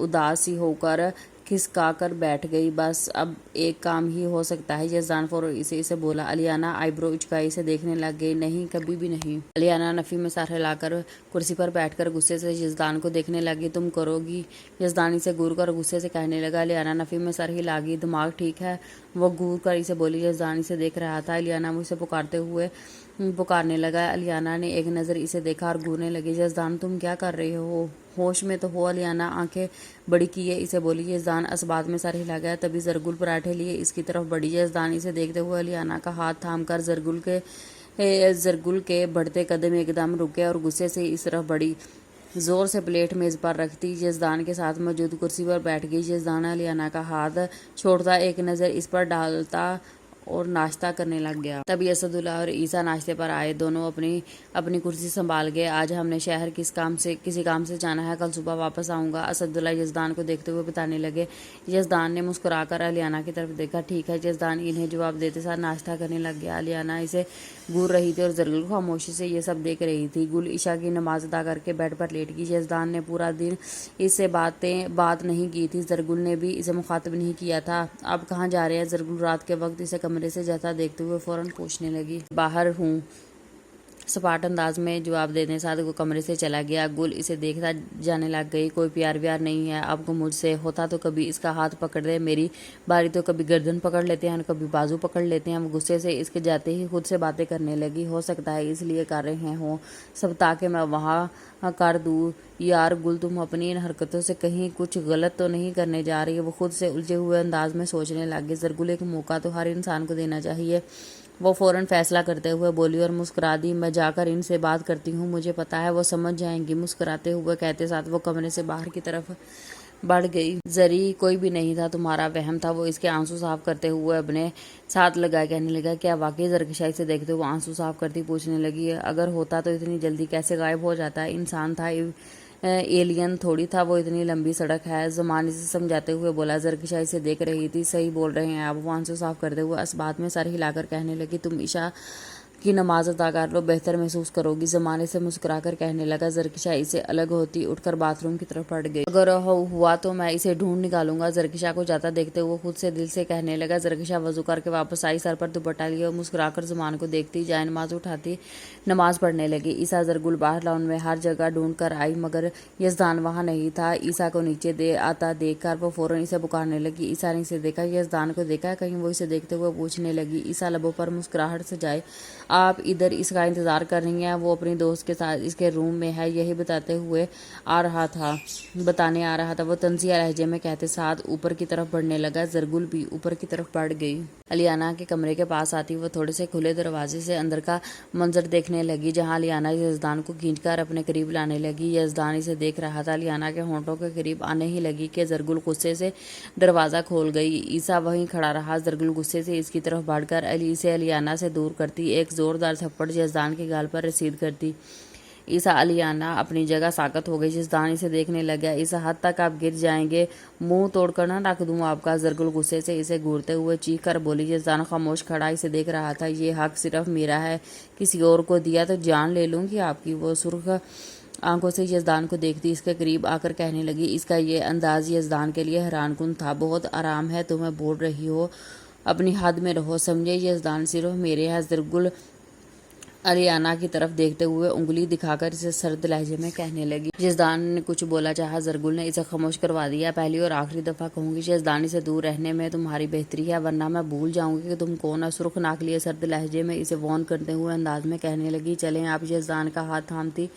उदास सी होकर खिसका कर बैठ गई। बस अब एक काम ही हो सकता है। यज़दान फौरन इसे बोला। अलियाना आईब्रो उचकाई इसे देखने लग गई। नहीं, कभी भी नहीं। अलियाना नफ़ी में सर हिलाकर कुर्सी पर बैठकर गुस्से से यज़दान को देखने लगी। तुम करोगी? यज़दान इसे घूर कर गुस्से से कहने लगा। अलियाना नफ़ी में सर हिला गई। दिमाग ठीक है? वो घूर कर इसे बोली। यज़दान इसे देख रहा था। अलियाना मुझसे पुकारने लगा। अलियाना ने एक नज़र इसे देखा और घूरने लगी। यज़दान तुम क्या कर रहे हो? होश में तो हो? अलियाना आंखें बड़ी किए इसे बोली। यज़दान असबात में सर हिला गया। तभी ज़रगुल पराठे लिए इसकी तरफ बढ़ी। यज़दान इसे देखते हुए अलियाना का हाथ थाम कर ज़रगुल के बढ़ते कदम एकदम रुके और गुस्से से इस तरफ बढ़ी। ज़ोर से प्लेट मेज़ पर रखती यज़दान के साथ मौजूद कुर्सी पर बैठ गई। यज़दान अलियाना का हाथ छोड़ता एक नज़र इस पर डालता और नाश्ता करने लग गया। तभी असदुल्ला और ईसा नाश्ते पर आए। दोनों अपनी कुर्सी संभाल गए। आज हमने शहर किसी काम से जाना है, कल सुबह वापस आऊँगा। असदुल्ला यज़दान को देखते हुए बताने लगे। यज़दान ने मुस्कुराकर अलियाना की तरफ देखा। ठीक है। यज़दान इन्हें जवाब देते साथ नाश्ता करने लग गया। अलियाना इसे घूर रही थी और ज़रगुल खामोशी से ये सब देख रही थी। गुल ईशा की नमाज अदा करके बेड पर लेट गई। यज़दान ने पूरा दिन इससे बात नहीं की थी। ज़रगुल ने भी इसे मुखातिब नहीं किया था। अब कहाँ जा रहे हैं? ज़रगुल रात के वक्त इसे कमरे से जाता देखते हुए फौरन पूछने लगी। बाहर हूँ, सपाट अंदाज में जवाब देने साथ वो कमरे से चला गया। गुल इसे देखता जाने लग गई। कोई प्यार व्यार नहीं है आपको मुझसे? होता तो कभी इसका हाथ पकड़ दे। मेरी बारी तो कभी गर्दन पकड़ लेते हैं, कभी बाजू पकड़ लेते हैं। वो गुस्से से इसके जाते ही खुद से बातें करने लगी। हो सकता है इसलिए कर रहे हों सब ताकि मैं वहाँ कर दूँ। यार गुल, तुम अपनी इन हरकतों से कहीं कुछ गलत तो नहीं करने जा रही है? वो खुद से उलझे हुए अंदाज में सोचने लगे। ज़रगुल, एक मौका तो हर इंसान को देना चाहिए। वो फौरन फैसला करते हुए बोली और मुस्कुरा दी। मैं जाकर इनसे बात करती हूँ, मुझे पता है वो समझ जाएंगी। मुस्कुराते हुए कहते साथ वो कमरे से बाहर की तरफ बढ़ गई। जरी कोई भी नहीं था, तुम्हारा वहम था। वो इसके आंसू साफ करते हुए अपने साथ लगाए कहने लगा। क्या वाकई? ज़रकशा से देखते हुए आंसू साफ करती पूछने लगी। अगर होता तो इतनी जल्दी कैसे गायब हो जाता? इंसान था, एलियन थोड़ी था। वो इतनी लंबी सड़क है। ज़माने से समझाते हुए बोला। ज़रकशा इसे देख रही थी। सही बोल रहे हैं आप। वो आंसू साफ करते हुए इस बात में सर हिलाकर कहने लगी। तुम ईशा की नमाज अदा कर लो, बेहतर महसूस करोगी। ज़माने से मुस्कुराकर कहने लगा। ज़रकशा इसे अलग होती उठकर बाथरूम की तरफ पड़ गई। अगर हुआ तो मैं इसे ढूंढ निकालूंगा। ज़रकशा को जाता देखते हुए खुद से दिल से कहने लगा। ज़रकशा वजू करके वापस आई। सर पर दुपट्टा लिए और मुस्कुराकर ज़मान को देखती जाए नमाज उठाती नमाज पढ़ने लगी। ईसा ज़रगुल बाहर लाउन में हर जगह ढूंढ कर आई मगर यज़दान वहाँ नहीं था। ईसा को नीचे आता देख कर वो फ़ौरन इसे पुकारने लगी। ईसा ने इसे देखा, यज़दान को देखा। कहीं वो इसे देखते हुए पूछने लगी। ईसा लबों पर मुस्कुराहट से जाए आप इधर इसका इंतज़ार कर रही हैं। वो अपनी दोस्त के साथ इसके रूम में है, यही बताने आ रहा था। वो तंजिया लहजे में कहते साथ ऊपर की तरफ बढ़ने लगा। जरगुल भी ऊपर की तरफ बढ़ गई। अलियाना के कमरे के पास आती वो थोड़े से खुले दरवाजे से अंदर का मंजर देखने लगी, जहाँ अलियाना यजदान को खींचकर अपने करीब लाने लगी। यजदान इसे देख रहा था। अलियाना के होंठों के करीब आने ही लगी कि जरगुल गुस्से से दरवाज़ा खोल गई। ईसा वहीं खड़ा रहा। जरगुल गुस्से से इसकी तरफ बढ़कर इसे अलियाना से दूर करती एक जोरदार थप्पड़ यजदान के गाल पर रसीद करती। ईसा अलियाना अपनी जगह साकत हो गई। यजदान इसे देखने लगा। इस हद तक आप गिर जाएंगे, मुंह तोड़कर ना रख दूं आपका। जरगुल गुस्से से इसे घूरते हुए चीख कर बोली। यजदान खामोश खड़ा इसे देख रहा था। ये हक सिर्फ मेरा है, किसी और को दिया तो जान ले लूंगी आपकी। वो सुर्ख आंखों से यजदान को देखती इसके करीब आकर कहने लगी। इसका ये अंदाज यजदान के लिए हैरानकुन था। बहुत आराम है, तुम्हें बोल रही हो, अपनी हद में रहो, समझे। यजदान सिर्फ मेरे है। जरगुल अलियाना की तरफ देखते हुए उंगली दिखाकर इसे सर्द लहजे में कहने लगी। यजदान ने कुछ बोला चाहा, जरगुल ने इसे खामोश करवा दिया। पहली और आखिरी दफा कहूंगी, यजदानी से दूर रहने में तुम्हारी बेहतरी है, वरना मैं भूल जाऊंगी कि तुम कौन। सुर्ख नाक लिए सर्द लहजे में इसे वॉर्न करते हुए अंदाज में कहने लगी। चलें आप। यजदान का हाथ थामती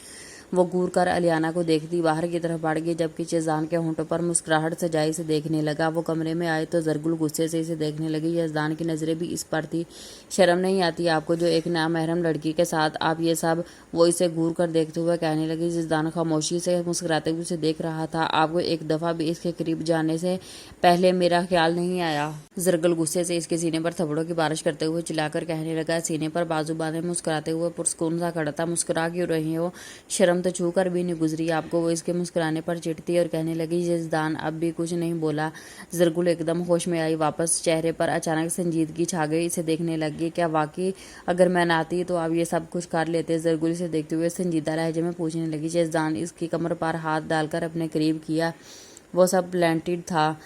वो घूर कर अलियाना को देखती बाहर की तरफ बढ़ गई, जबकि यजदान के होंठों पर मुस्कुराहट सजाई से देखने लगा। वो कमरे में आए तो जरगुल गुस्से से इसे देखने लगी। यजदान की नजरें भी इस पर थी। शर्म नहीं आती आपको, जो एक नामहरम लड़की के साथ आप ये सब। वो इसे घूर कर देखते हुए कहने लगी। यजदान खामोशी से मुस्कुराते हुए उसे देख रहा था। आपको एक दफा भी इसके करीब जाने से पहले मेरा ख्याल नहीं आया। जरगुल गुस्से से इसके सीने पर थप्पड़ों की बारिश करते हुए चिल्लाकर कहने लगा। सीने पर बाजू बांधे मुस्कुराते हुए पुरस्कून सा खड़ा था। मुस्कुरा क्यों रही हो, शर्म तो छू कर भी नहीं गुजरी आपको। वो इसके मुस्कुराने पर चिढ़ती और कहने लगी। यजदान अब भी कुछ नहीं बोला। जरगुल एकदम होश में आई वापस। चेहरे पर अचानक संजीदगी छा गई। इसे देखने लगी। क्या वाकई अगर मैं ना आती तो आप ये सब कुछ कर लेते। जरगुल इसे देखते हुए संजीदा लहजे में पूछने लगी। यजदान इसकी कमर पर हाथ डालकर अपने करीब किया। वो सब प्लांटेड था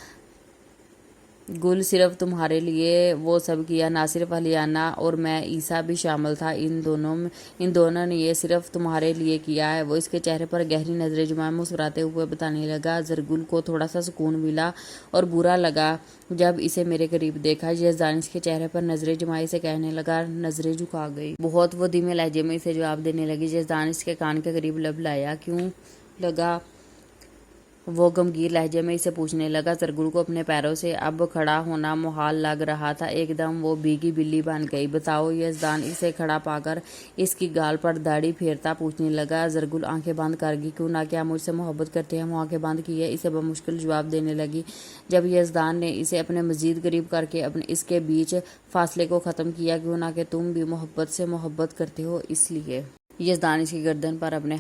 गुल, सिर्फ तुम्हारे लिए वो सब किया। ना सिर्फ अलियाना और मैं, ईसा भी शामिल था। इन दोनों ने ये सिर्फ तुम्हारे लिए किया है। वो इसके चेहरे पर गहरी नजरें जुमाए मुस्कुराते हुए बताने लगा। जरगुल को थोड़ा सा सुकून मिला और बुरा लगा जब इसे मेरे करीब देखा। यजदान इसके चेहरे पर नजरें जुमाई से कहने लगा। नजरें झुका गई बहुत। वो धीमे लहजे में इसे जवाब देने लगी। यजदान इसके कान के करीब लब लाया। क्यों लगा, वो गमगीर लहजे में इसे पूछने लगा। जरगुल को अपने पैरों से अब खड़ा होना मुहाल लग रहा था। एकदम वो भीगी बिल्ली बन गई। बताओ। यजदान इसे खड़ा पाकर इसकी गाल पर दाढ़ी फेरता पूछने लगा। जरगुल आंखें बंद कर गई। क्यों ना, क्या मुझसे मोहब्बत करते हैं। वो आंखें बंद किए इसे बमुश्किल जवाब देने लगी। जब यजदान ने इसे अपने मजीद करीब करके अपने इसके बीच फासले को ख़त्म किया। क्यों ना कि तुम भी मोहब्बत से मोहब्बत करते हो, इसलिए। यजदान इसकी गर्दन पर अपने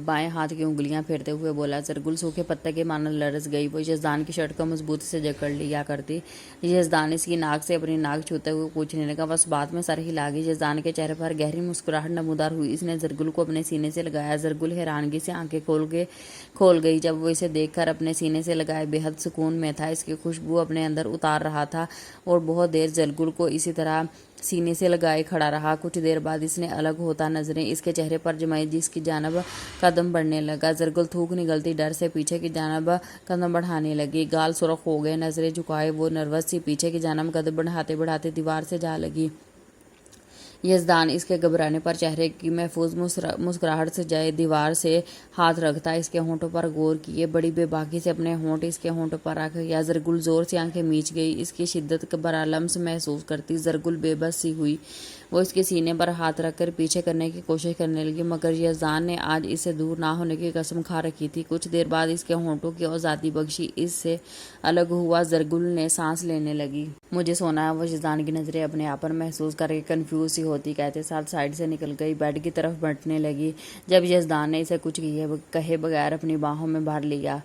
बाएं हाथ की उंगलियां फेरते हुए बोला। जरगुल सूखे पत्ते के मानो लरस गई। वो यजदान की शर्ट को मजबूती से जकड़ लिया करती। यजदान इसकी नाक से अपनी नाक छूते हुए पूछने लगा। बस बात में सर हिला गई। यजदान के चेहरे पर गहरी मुस्कुराहट नमूदार हुई। इसने जरगुल को अपने सीने से लगाया। जरगुल हैरानगी से आंखें खोल गई जब वो इसे देखकर अपने सीने से लगाए बेहद सुकून में था। इसकी खुशबू अपने अंदर उतार रहा था और बहुत देर जरगुल को इसी तरह सीने से लगाए खड़ा रहा। कुछ देर बाद इसने अलग होता नजरें इसके चेहरे पर जमाई, जिसकी जानब कदम बढ़ने लगा। जरगुल थूक निगलती डर से पीछे की जानब कदम बढ़ाने लगी। गाल सुर्ख हो गए, नजरें झुकाए वो नर्वस सी पीछे की जानब कदम बढ़ाते बढ़ाते दीवार से जा लगी। यजदान इसके घबराने पर चेहरे की महफूज मुस्कुराहट से जाए दीवार से हाथ रखता इसके होंठों पर गौर किए। बड़ी बेबाकी से अपने होंठ इसके होंठों पर रख या। जरगुल जोर से आंखें मीच गई। इसकी शिद्दत का बड़ा लम्स महसूस करती जरगुल बेबस सी हुई। वो इसके सीने पर हाथ रखकर पीछे करने की कोशिश करने लगी, मगर यजदान ने आज इससे दूर ना होने की कसम खा रखी थी। कुछ देर बाद इसके होंठों की आज़ादी बख्शी इससे अलग हुआ। जरगुल ने सांस लेने लगी। मुझे सोना है। वो यजदान की नज़रें अपने आप पर महसूस करके कन्फ्यूज सी होती कहते साथ साइड से निकल गई, बेड की तरफ बढ़ने लगी। जब यजदान ने इसे कुछ कहे बगैर अपनी बाहों में भर लिया।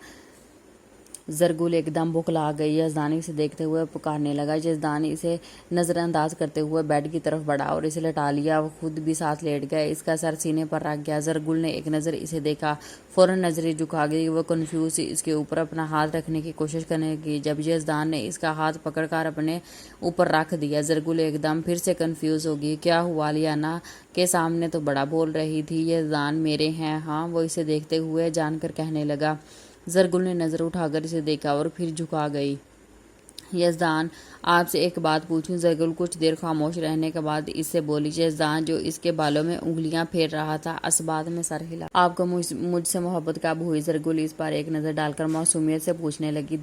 जरगुल एकदम बुखला गई। यजदानी इसे देखते हुए पुकारने लगा। यजदानी इसे नज़रअंदाज करते हुए बेड की तरफ बढ़ा और इसे लटा लिया। वो खुद भी साथ लेट गया। इसका सर सीने पर रख गया। जरगुल ने एक नज़र इसे देखा, फौरन नज़रें झुका गई। वो कन्फ्यूज इसके ऊपर अपना हाथ रखने की कोशिश करने लगी। जब यजदान ने इसका हाथ पकड़कर अपने ऊपर रख दिया, जरगुल एकदम फिर से कन्फ्यूज हो गई। क्या हुआ? लियाना के सामने तो बड़ा बोल रही थी। यजदान मेरे हैं। हाँ, वो इसे देखते हुए जानकर कहने लगा। जरगुल ने नज़र उठाकर इसे देखा और फिर झुका गई। یزدان آپ سے ایک بات پوچھوں؟ زرگل کچھ دیر خاموش رہنے کے بعد اس سے بولی۔ یزدان جو اس کے بالوں میں انگلیاں پھیر رہا تھا اسبات میں سر ہلا۔ آپ کو مجھ سے محبت کب ہوئی؟ زرگل اس پر ایک نظر ڈال کر معصومیت سے پوچھنے لگی۔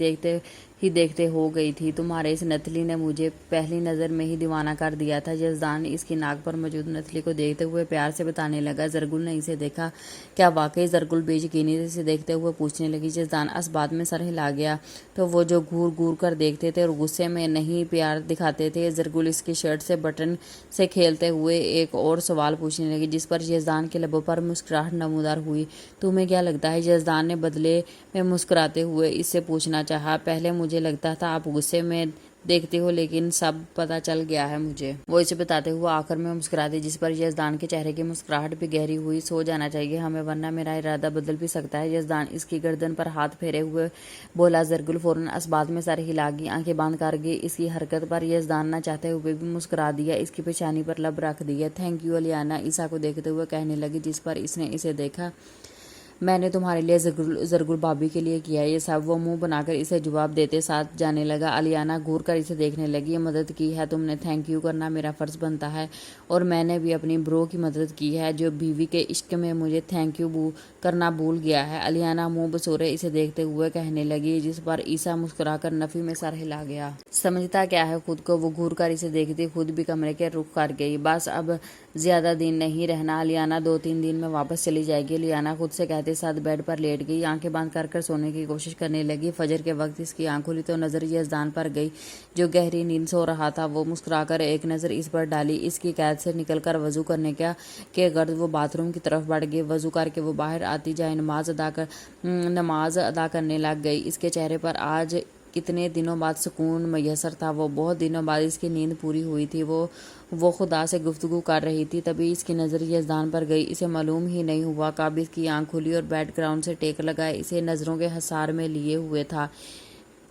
دیکھتے ہو گئی تھی، تمہارے اس نتلی نے مجھے پہلی نظر میں ہی دیوانہ کر دیا تھا۔ یزدان اس کی ناک پر موجود نتلی کو دیکھتے ہوئے پیار سے بتانے لگا۔ زرگل نے اسے دیکھا کیا واقعی؟ زرگل بے یقینی سے دیکھتے ہوئے پوچھنے لگی۔ یزدان اسبات میں سر ہلا گیا۔ تو وہ جو گھور گھور کر دیکھتے تھے اور غصے میں نہیں پیار دکھاتے تھے؟ زرگل اس کی شرٹ سے بٹن سے کھیلتے ہوئے ایک اور سوال پوچھنے لگی، جس پر یزدان کے لبوں پر مسکراہٹ نمودار ہوئی۔ تمہیں کیا لگتا ہے؟ یزدان نے بدلے میں مسکراتے ہوئے اس سے پوچھنا چاہا۔ پہلے مجھے لگتا تھا آپ غصے میں دیکھتے ہو، لیکن سب پتہ چل گیا ہے مجھے۔ وہ اسے بتاتے ہوئے آخر میں مسکرا دی، جس پر یزدان کے چہرے کی مسکراہٹ بھی گہری ہوئی۔ سو جانا چاہیے ہمیں، ورنہ میرا ارادہ بدل بھی سکتا ہے۔ یزدان اس کی گردن پر ہاتھ پھیرے ہوئے بولا۔ زرگل فوراً اسبات میں سر ہلا گئی، آنکھیں بند کر گئی۔ اس کی حرکت پر یزدان نہ چاہتے ہوئے بھی مسکرا دیا، اس کی پیشانی پر لب رکھ دیا۔ تھینک یو الیانا، عیسیٰ کو دیکھتے ہوئے کہنے لگی، جس پر اس نے اسے دیکھا۔ میں نے تمہارے لیے زرگل بھابھی کے لیے کیا یہ سب، وہ منہ بنا کر اسے جواب دیتے ساتھ جانے لگا۔ الیانا گھور کر اسے دیکھنے لگی۔ یہ مدد کی ہے تم نے، تھینک یو کرنا میرا فرض بنتا ہے، اور میں نے بھی اپنی برو کی مدد کی ہے جو بیوی کے عشق میں مجھے تھینک یو کرنا بھول گیا ہے۔ الیانا منہ بسورے اسے دیکھتے ہوئے کہنے لگی، جس پر عیسیٰ مسکرا کر نفی میں سر ہلا گیا۔ سمجھتا کیا ہے خود کو؟ وہ گھور کر اسے دیکھتی خود بھی کمرے کے رخ کر گئی۔ بس اب زیادہ دن نہیں رہنا الیانا، 2-3 دن میں واپس چلی جائے گی، الیانا خود سے کہتے ساتھ بیڈ پر لیٹ گئی، آنکھیں بند کر کر سونے کی کوشش کرنے لگی۔ فجر کے وقت اس کی آنکھ کھلی تو نظر یزدان پر گئی جو گہری نیند سو رہا تھا۔ وہ مسکرا کر ایک نظر اس پر ڈالی، اس کی قید سے نکل کر وضو کرنے کے غرض وہ باتھ روم کی طرف بڑھ گئی۔ وضو کر کے وہ باہر آتی جائے نماز ادا کرنے لگ گئی۔ اس کے چہرے پر آج کتنے دنوں بعد سکون میسر تھا، وہ بہت دنوں بعد اس کی نیند پوری ہوئی تھی۔ وہ خدا سے گفتگو کر رہی تھی، تبھی اس کی نظر یزدان پر گئی۔ اسے معلوم ہی نہیں ہوا کب اس کی آنکھ کھلی اور بیک گراؤنڈ سے ٹیک لگائے اسے نظروں کے حصار میں لیے ہوئے تھا۔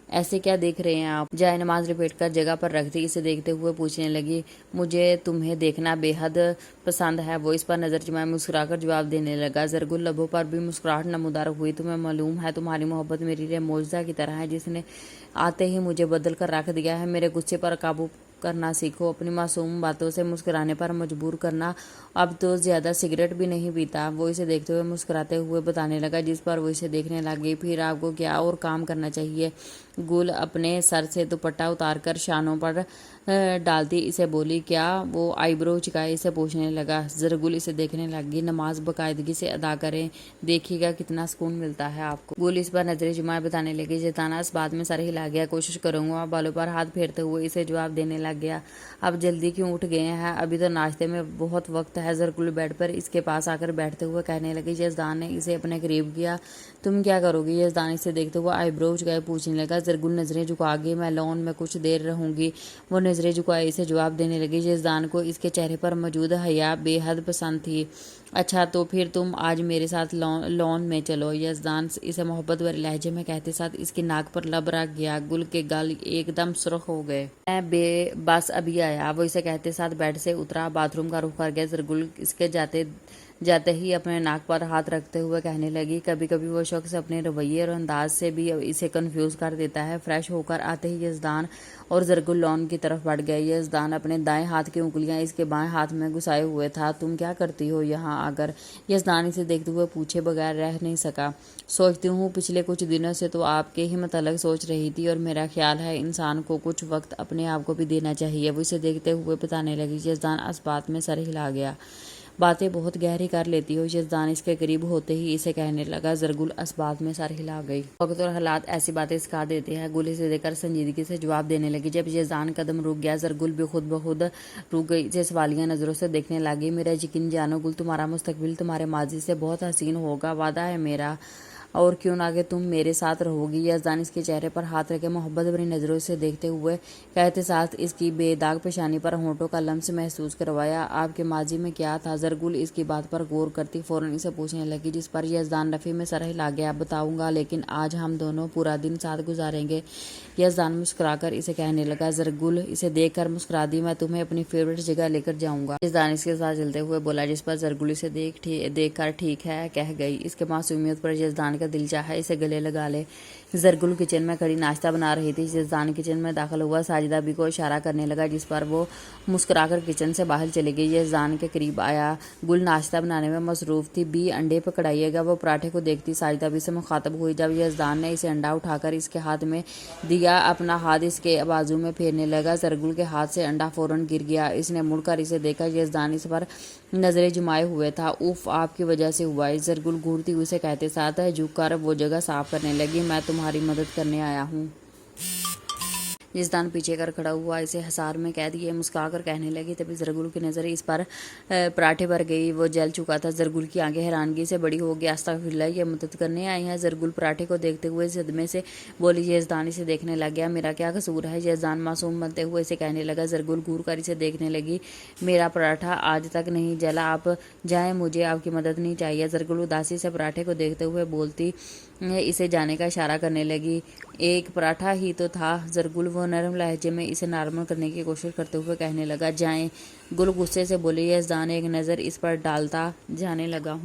ایسے کیا دیکھ رہے ہیں آپ؟ جائے نماز لپیٹ کر جگہ پر رکھ دی، اسے دیکھتے ہوئے پوچھنے لگی۔ مجھے تمہیں دیکھنا بے حد پسند ہے، وہ اس پر نظر جمائے مسکرا کر جواب دینے لگا۔ زرگل لبوں پر بھی مسکراہٹ نمودار ہوئی۔ تمہیں معلوم ہے تمہاری محبت میرے لیے معجزہ کی طرح ہے، جس نے آتے ہی مجھے بدل کر رکھ دیا ہے۔ میرے غصے پر قابو کرنا سیکھو، اپنی معصوم باتوں سے مسکرانے پر مجبور کرنا۔ اب تو زیادہ سگریٹ بھی نہیں پیتا، وہ اسے دیکھتے ہوئے مسکراتے ہوئے بتانے لگا، جس پر وہ اسے دیکھنے لگ گئی۔ پھر آپ کو کیا اور کام کرنا چاہیے؟ گل اپنے سر سے دوپٹہ اتار کر شانوں پر ڈالتی اسے بولی۔ کیا؟ وہ آئی برو چکائے اسے پوچھنے لگا۔ زرگل اسے دیکھنے لگی۔ نماز باقاعدگی سے ادا کریں، دیکھیے گا کتنا سکون ملتا ہے آپ کو۔ گل اس پر نظریں جمائے بتانے لگی۔ جتانا اس بات میں سر ہلا گیا۔ کوشش کروں گا، بالوں پر ہاتھ پھیرتے ہوئے اسے جواب دینے لگ گیا۔ اب جلدی کیوں اٹھ گئے ہیں؟ ابھی تو ناشتے میں بہت وقت ہے۔ زرگل بیڈ پر اس کے پاس آ کر بیٹھتے ہوئے کہنے لگی۔ یزدان نے اسے اپنے قریب کیا۔ تم کیا کرو گی؟ یزدان اسے دیکھتے ہوئے آئی برو چکائے پوچھنے لگا۔ زرگل نظریں جھکا گئی۔ میں لان میں کچھ دیر رہوں گی، وہ نظریں جھکائے اسے جواب دینے لگی۔ یزدان کو اس کے چہرے پر موجود حیا بے حد پسند تھی۔ اچھا تو پھر تم آج میرے ساتھ لان میں چلو، یزدان اسے محبت بھرے لہجے میں کہتے ساتھ اس کی ناک پر لب رکھ گیا۔ گل کے گال ایک دم سرخ ہو گئے۔ میں بس ابھی آیا، وہ اسے کہتے ساتھ بیڈ سے اترا، باتھ روم کا رخ کر گیا۔ زرگل اس کے جاتے ہی اپنے ناک پر ہاتھ رکھتے ہوئے کہنے لگی۔ کبھی کبھی وہ شخص اپنے رویے اور انداز سے بھی اسے کنفیوز کر دیتا ہے۔ فریش ہو کر آتے ہی یزدان اور زرگل لان کی طرف بڑھ گئے۔ یزدان اپنے دائیں ہاتھ کی انگلیاں اس کے بائیں ہاتھ میں گھسائے ہوئے تھا۔ تم کیا کرتی ہو یہاں آ کر؟ یزدان اسے دیکھتے ہوئے پوچھے بغیر رہ نہیں سکا۔ سوچتی ہوں، پچھلے کچھ دنوں سے تو آپ کے ہی متعلق سوچ رہی تھی، اور میرا خیال ہے انسان کو کچھ وقت اپنے آپ کو بھی دینا چاہیے، وہ اسے دیکھتے ہوئے بتانے لگی۔ یزدان اس بات میں سر ہلا گیا۔ باتیں بہت گہری کر لیتی ہو، یزدان اس کے قریب ہوتے ہی اسے کہنے لگا۔ زرگل اس بات میں سر ہلا گئی۔ وقت اور حالات ایسی باتیں سکھا دیتے ہیں، گل اسے دیکھ کر سنجیدگی سے جواب دینے لگی۔ جب یزدان قدم رک گیا، زرگل بھی خود بخود رک گئی، اسے سوالیہ نظروں سے دیکھنے لگی۔ میرا یقین جانو گل، تمہارا مستقبل تمہارے ماضی سے بہت حسین ہوگا، وعدہ ہے میرا، اور کیوں نہ کہ تم میرے ساتھ رہو گی۔ یزدان اس کے چہرے پر ہاتھ رکھے محبت بھری نظروں سے دیکھتے ہوئے کہتے ساتھ اس کی بے داغ پیشانی پر ہونٹوں کا لمس محسوس کروایا۔ آپ کے ماضی میں کیا تھا؟ زرگل اس کی بات پر غور کرتی فوراً اسے پوچھنے لگی، جس پر یزدان نفی میں سر ہلا گیا۔ بتاؤں گا، لیکن آج ہم دونوں پورا دن ساتھ گزاریں گے۔ यज़दान मुस्कुराकर इसे कहने लगा। ज़रगुल इसे देखकर मुस्कुरा दी। मैं तुम्हें अपनी फेवरेट जगह लेकर जाऊंगा। यज़दान इसके साथ चलते हुए बोला, जिस पर ज़रगुल इसे देखकर ठीक है कह गई। इसके मासूमियत पर यज़दान का दिल चाहा इसे गले लगा ले। ज़रगुल किचन में खड़ी नाश्ता बना रही थी। यज़दान किचन में दाखिल हुआ, साजिदा भी को इशारा करने लगा, जिस पर वो मुस्कुराकर किचन से बाहर चली गई। यज़दान के करीब आया। गुल नाश्ता बनाने में मसरूफ़ थी। बी अंडे पकड़ाइएगा। वो पराठे को देखती साजिदा भी से मुखातब हुई। जब यज़दान ने इसे अंडा उठाकर इसके हाथ में दिया, अपना हाथ इसके बाजू में फेरने लगा। ज़रगुल के हाथ से अंडा फौरन गिर गया। इसने मुड़कर इसे देखा। यज़दान इस पर नजरें जुमाए हुए था। उफ, आपकी वजह से हुआ। ज़रगुल घूरती हुई से कहते साथ झुककर वो जगह साफ करने लगी। मैं तुम्हारी मदद करने आया हूँ। यज़दान पीछे कर खड़ा हुआ, इसे हसार में कैद किए मुस्कुराकर कहने लगी। तभी ज़रगुल की नज़र इस पर पराठे पर गई। वो जल चुका था। ज़रगुल की आंखें हैरानगी से बड़ी हो गई। अस्तगफिरुल्लाह, ये मदद करने आई है? ज़रगुल पराठे को देखते हुए सदमे से बोली। यज़दान इसे देखने लग गया। मेरा क्या कसूर है? यज़दान मासूम बनते हुए इसे कहने लगा। ज़रगुल घूर कर इसे देखने लगी। मेरा पराठा आज तक नहीं जला, आप जाएँ, मुझे आपकी मदद नहीं चाहिए। ज़रगुल उदासी से पराठे को देखते हुए बोलती इसे जाने का इशारा करने लगी। एक पराठा ही तो था। ज़रगुल वो नरम लहजे में इसे नॉर्मल करने की कोशिश करते हुए कहने लगा, जाएं। गुल गुस्से से बोली। यज़दान एक नज़र इस पर डालता जाने लगा हूँ।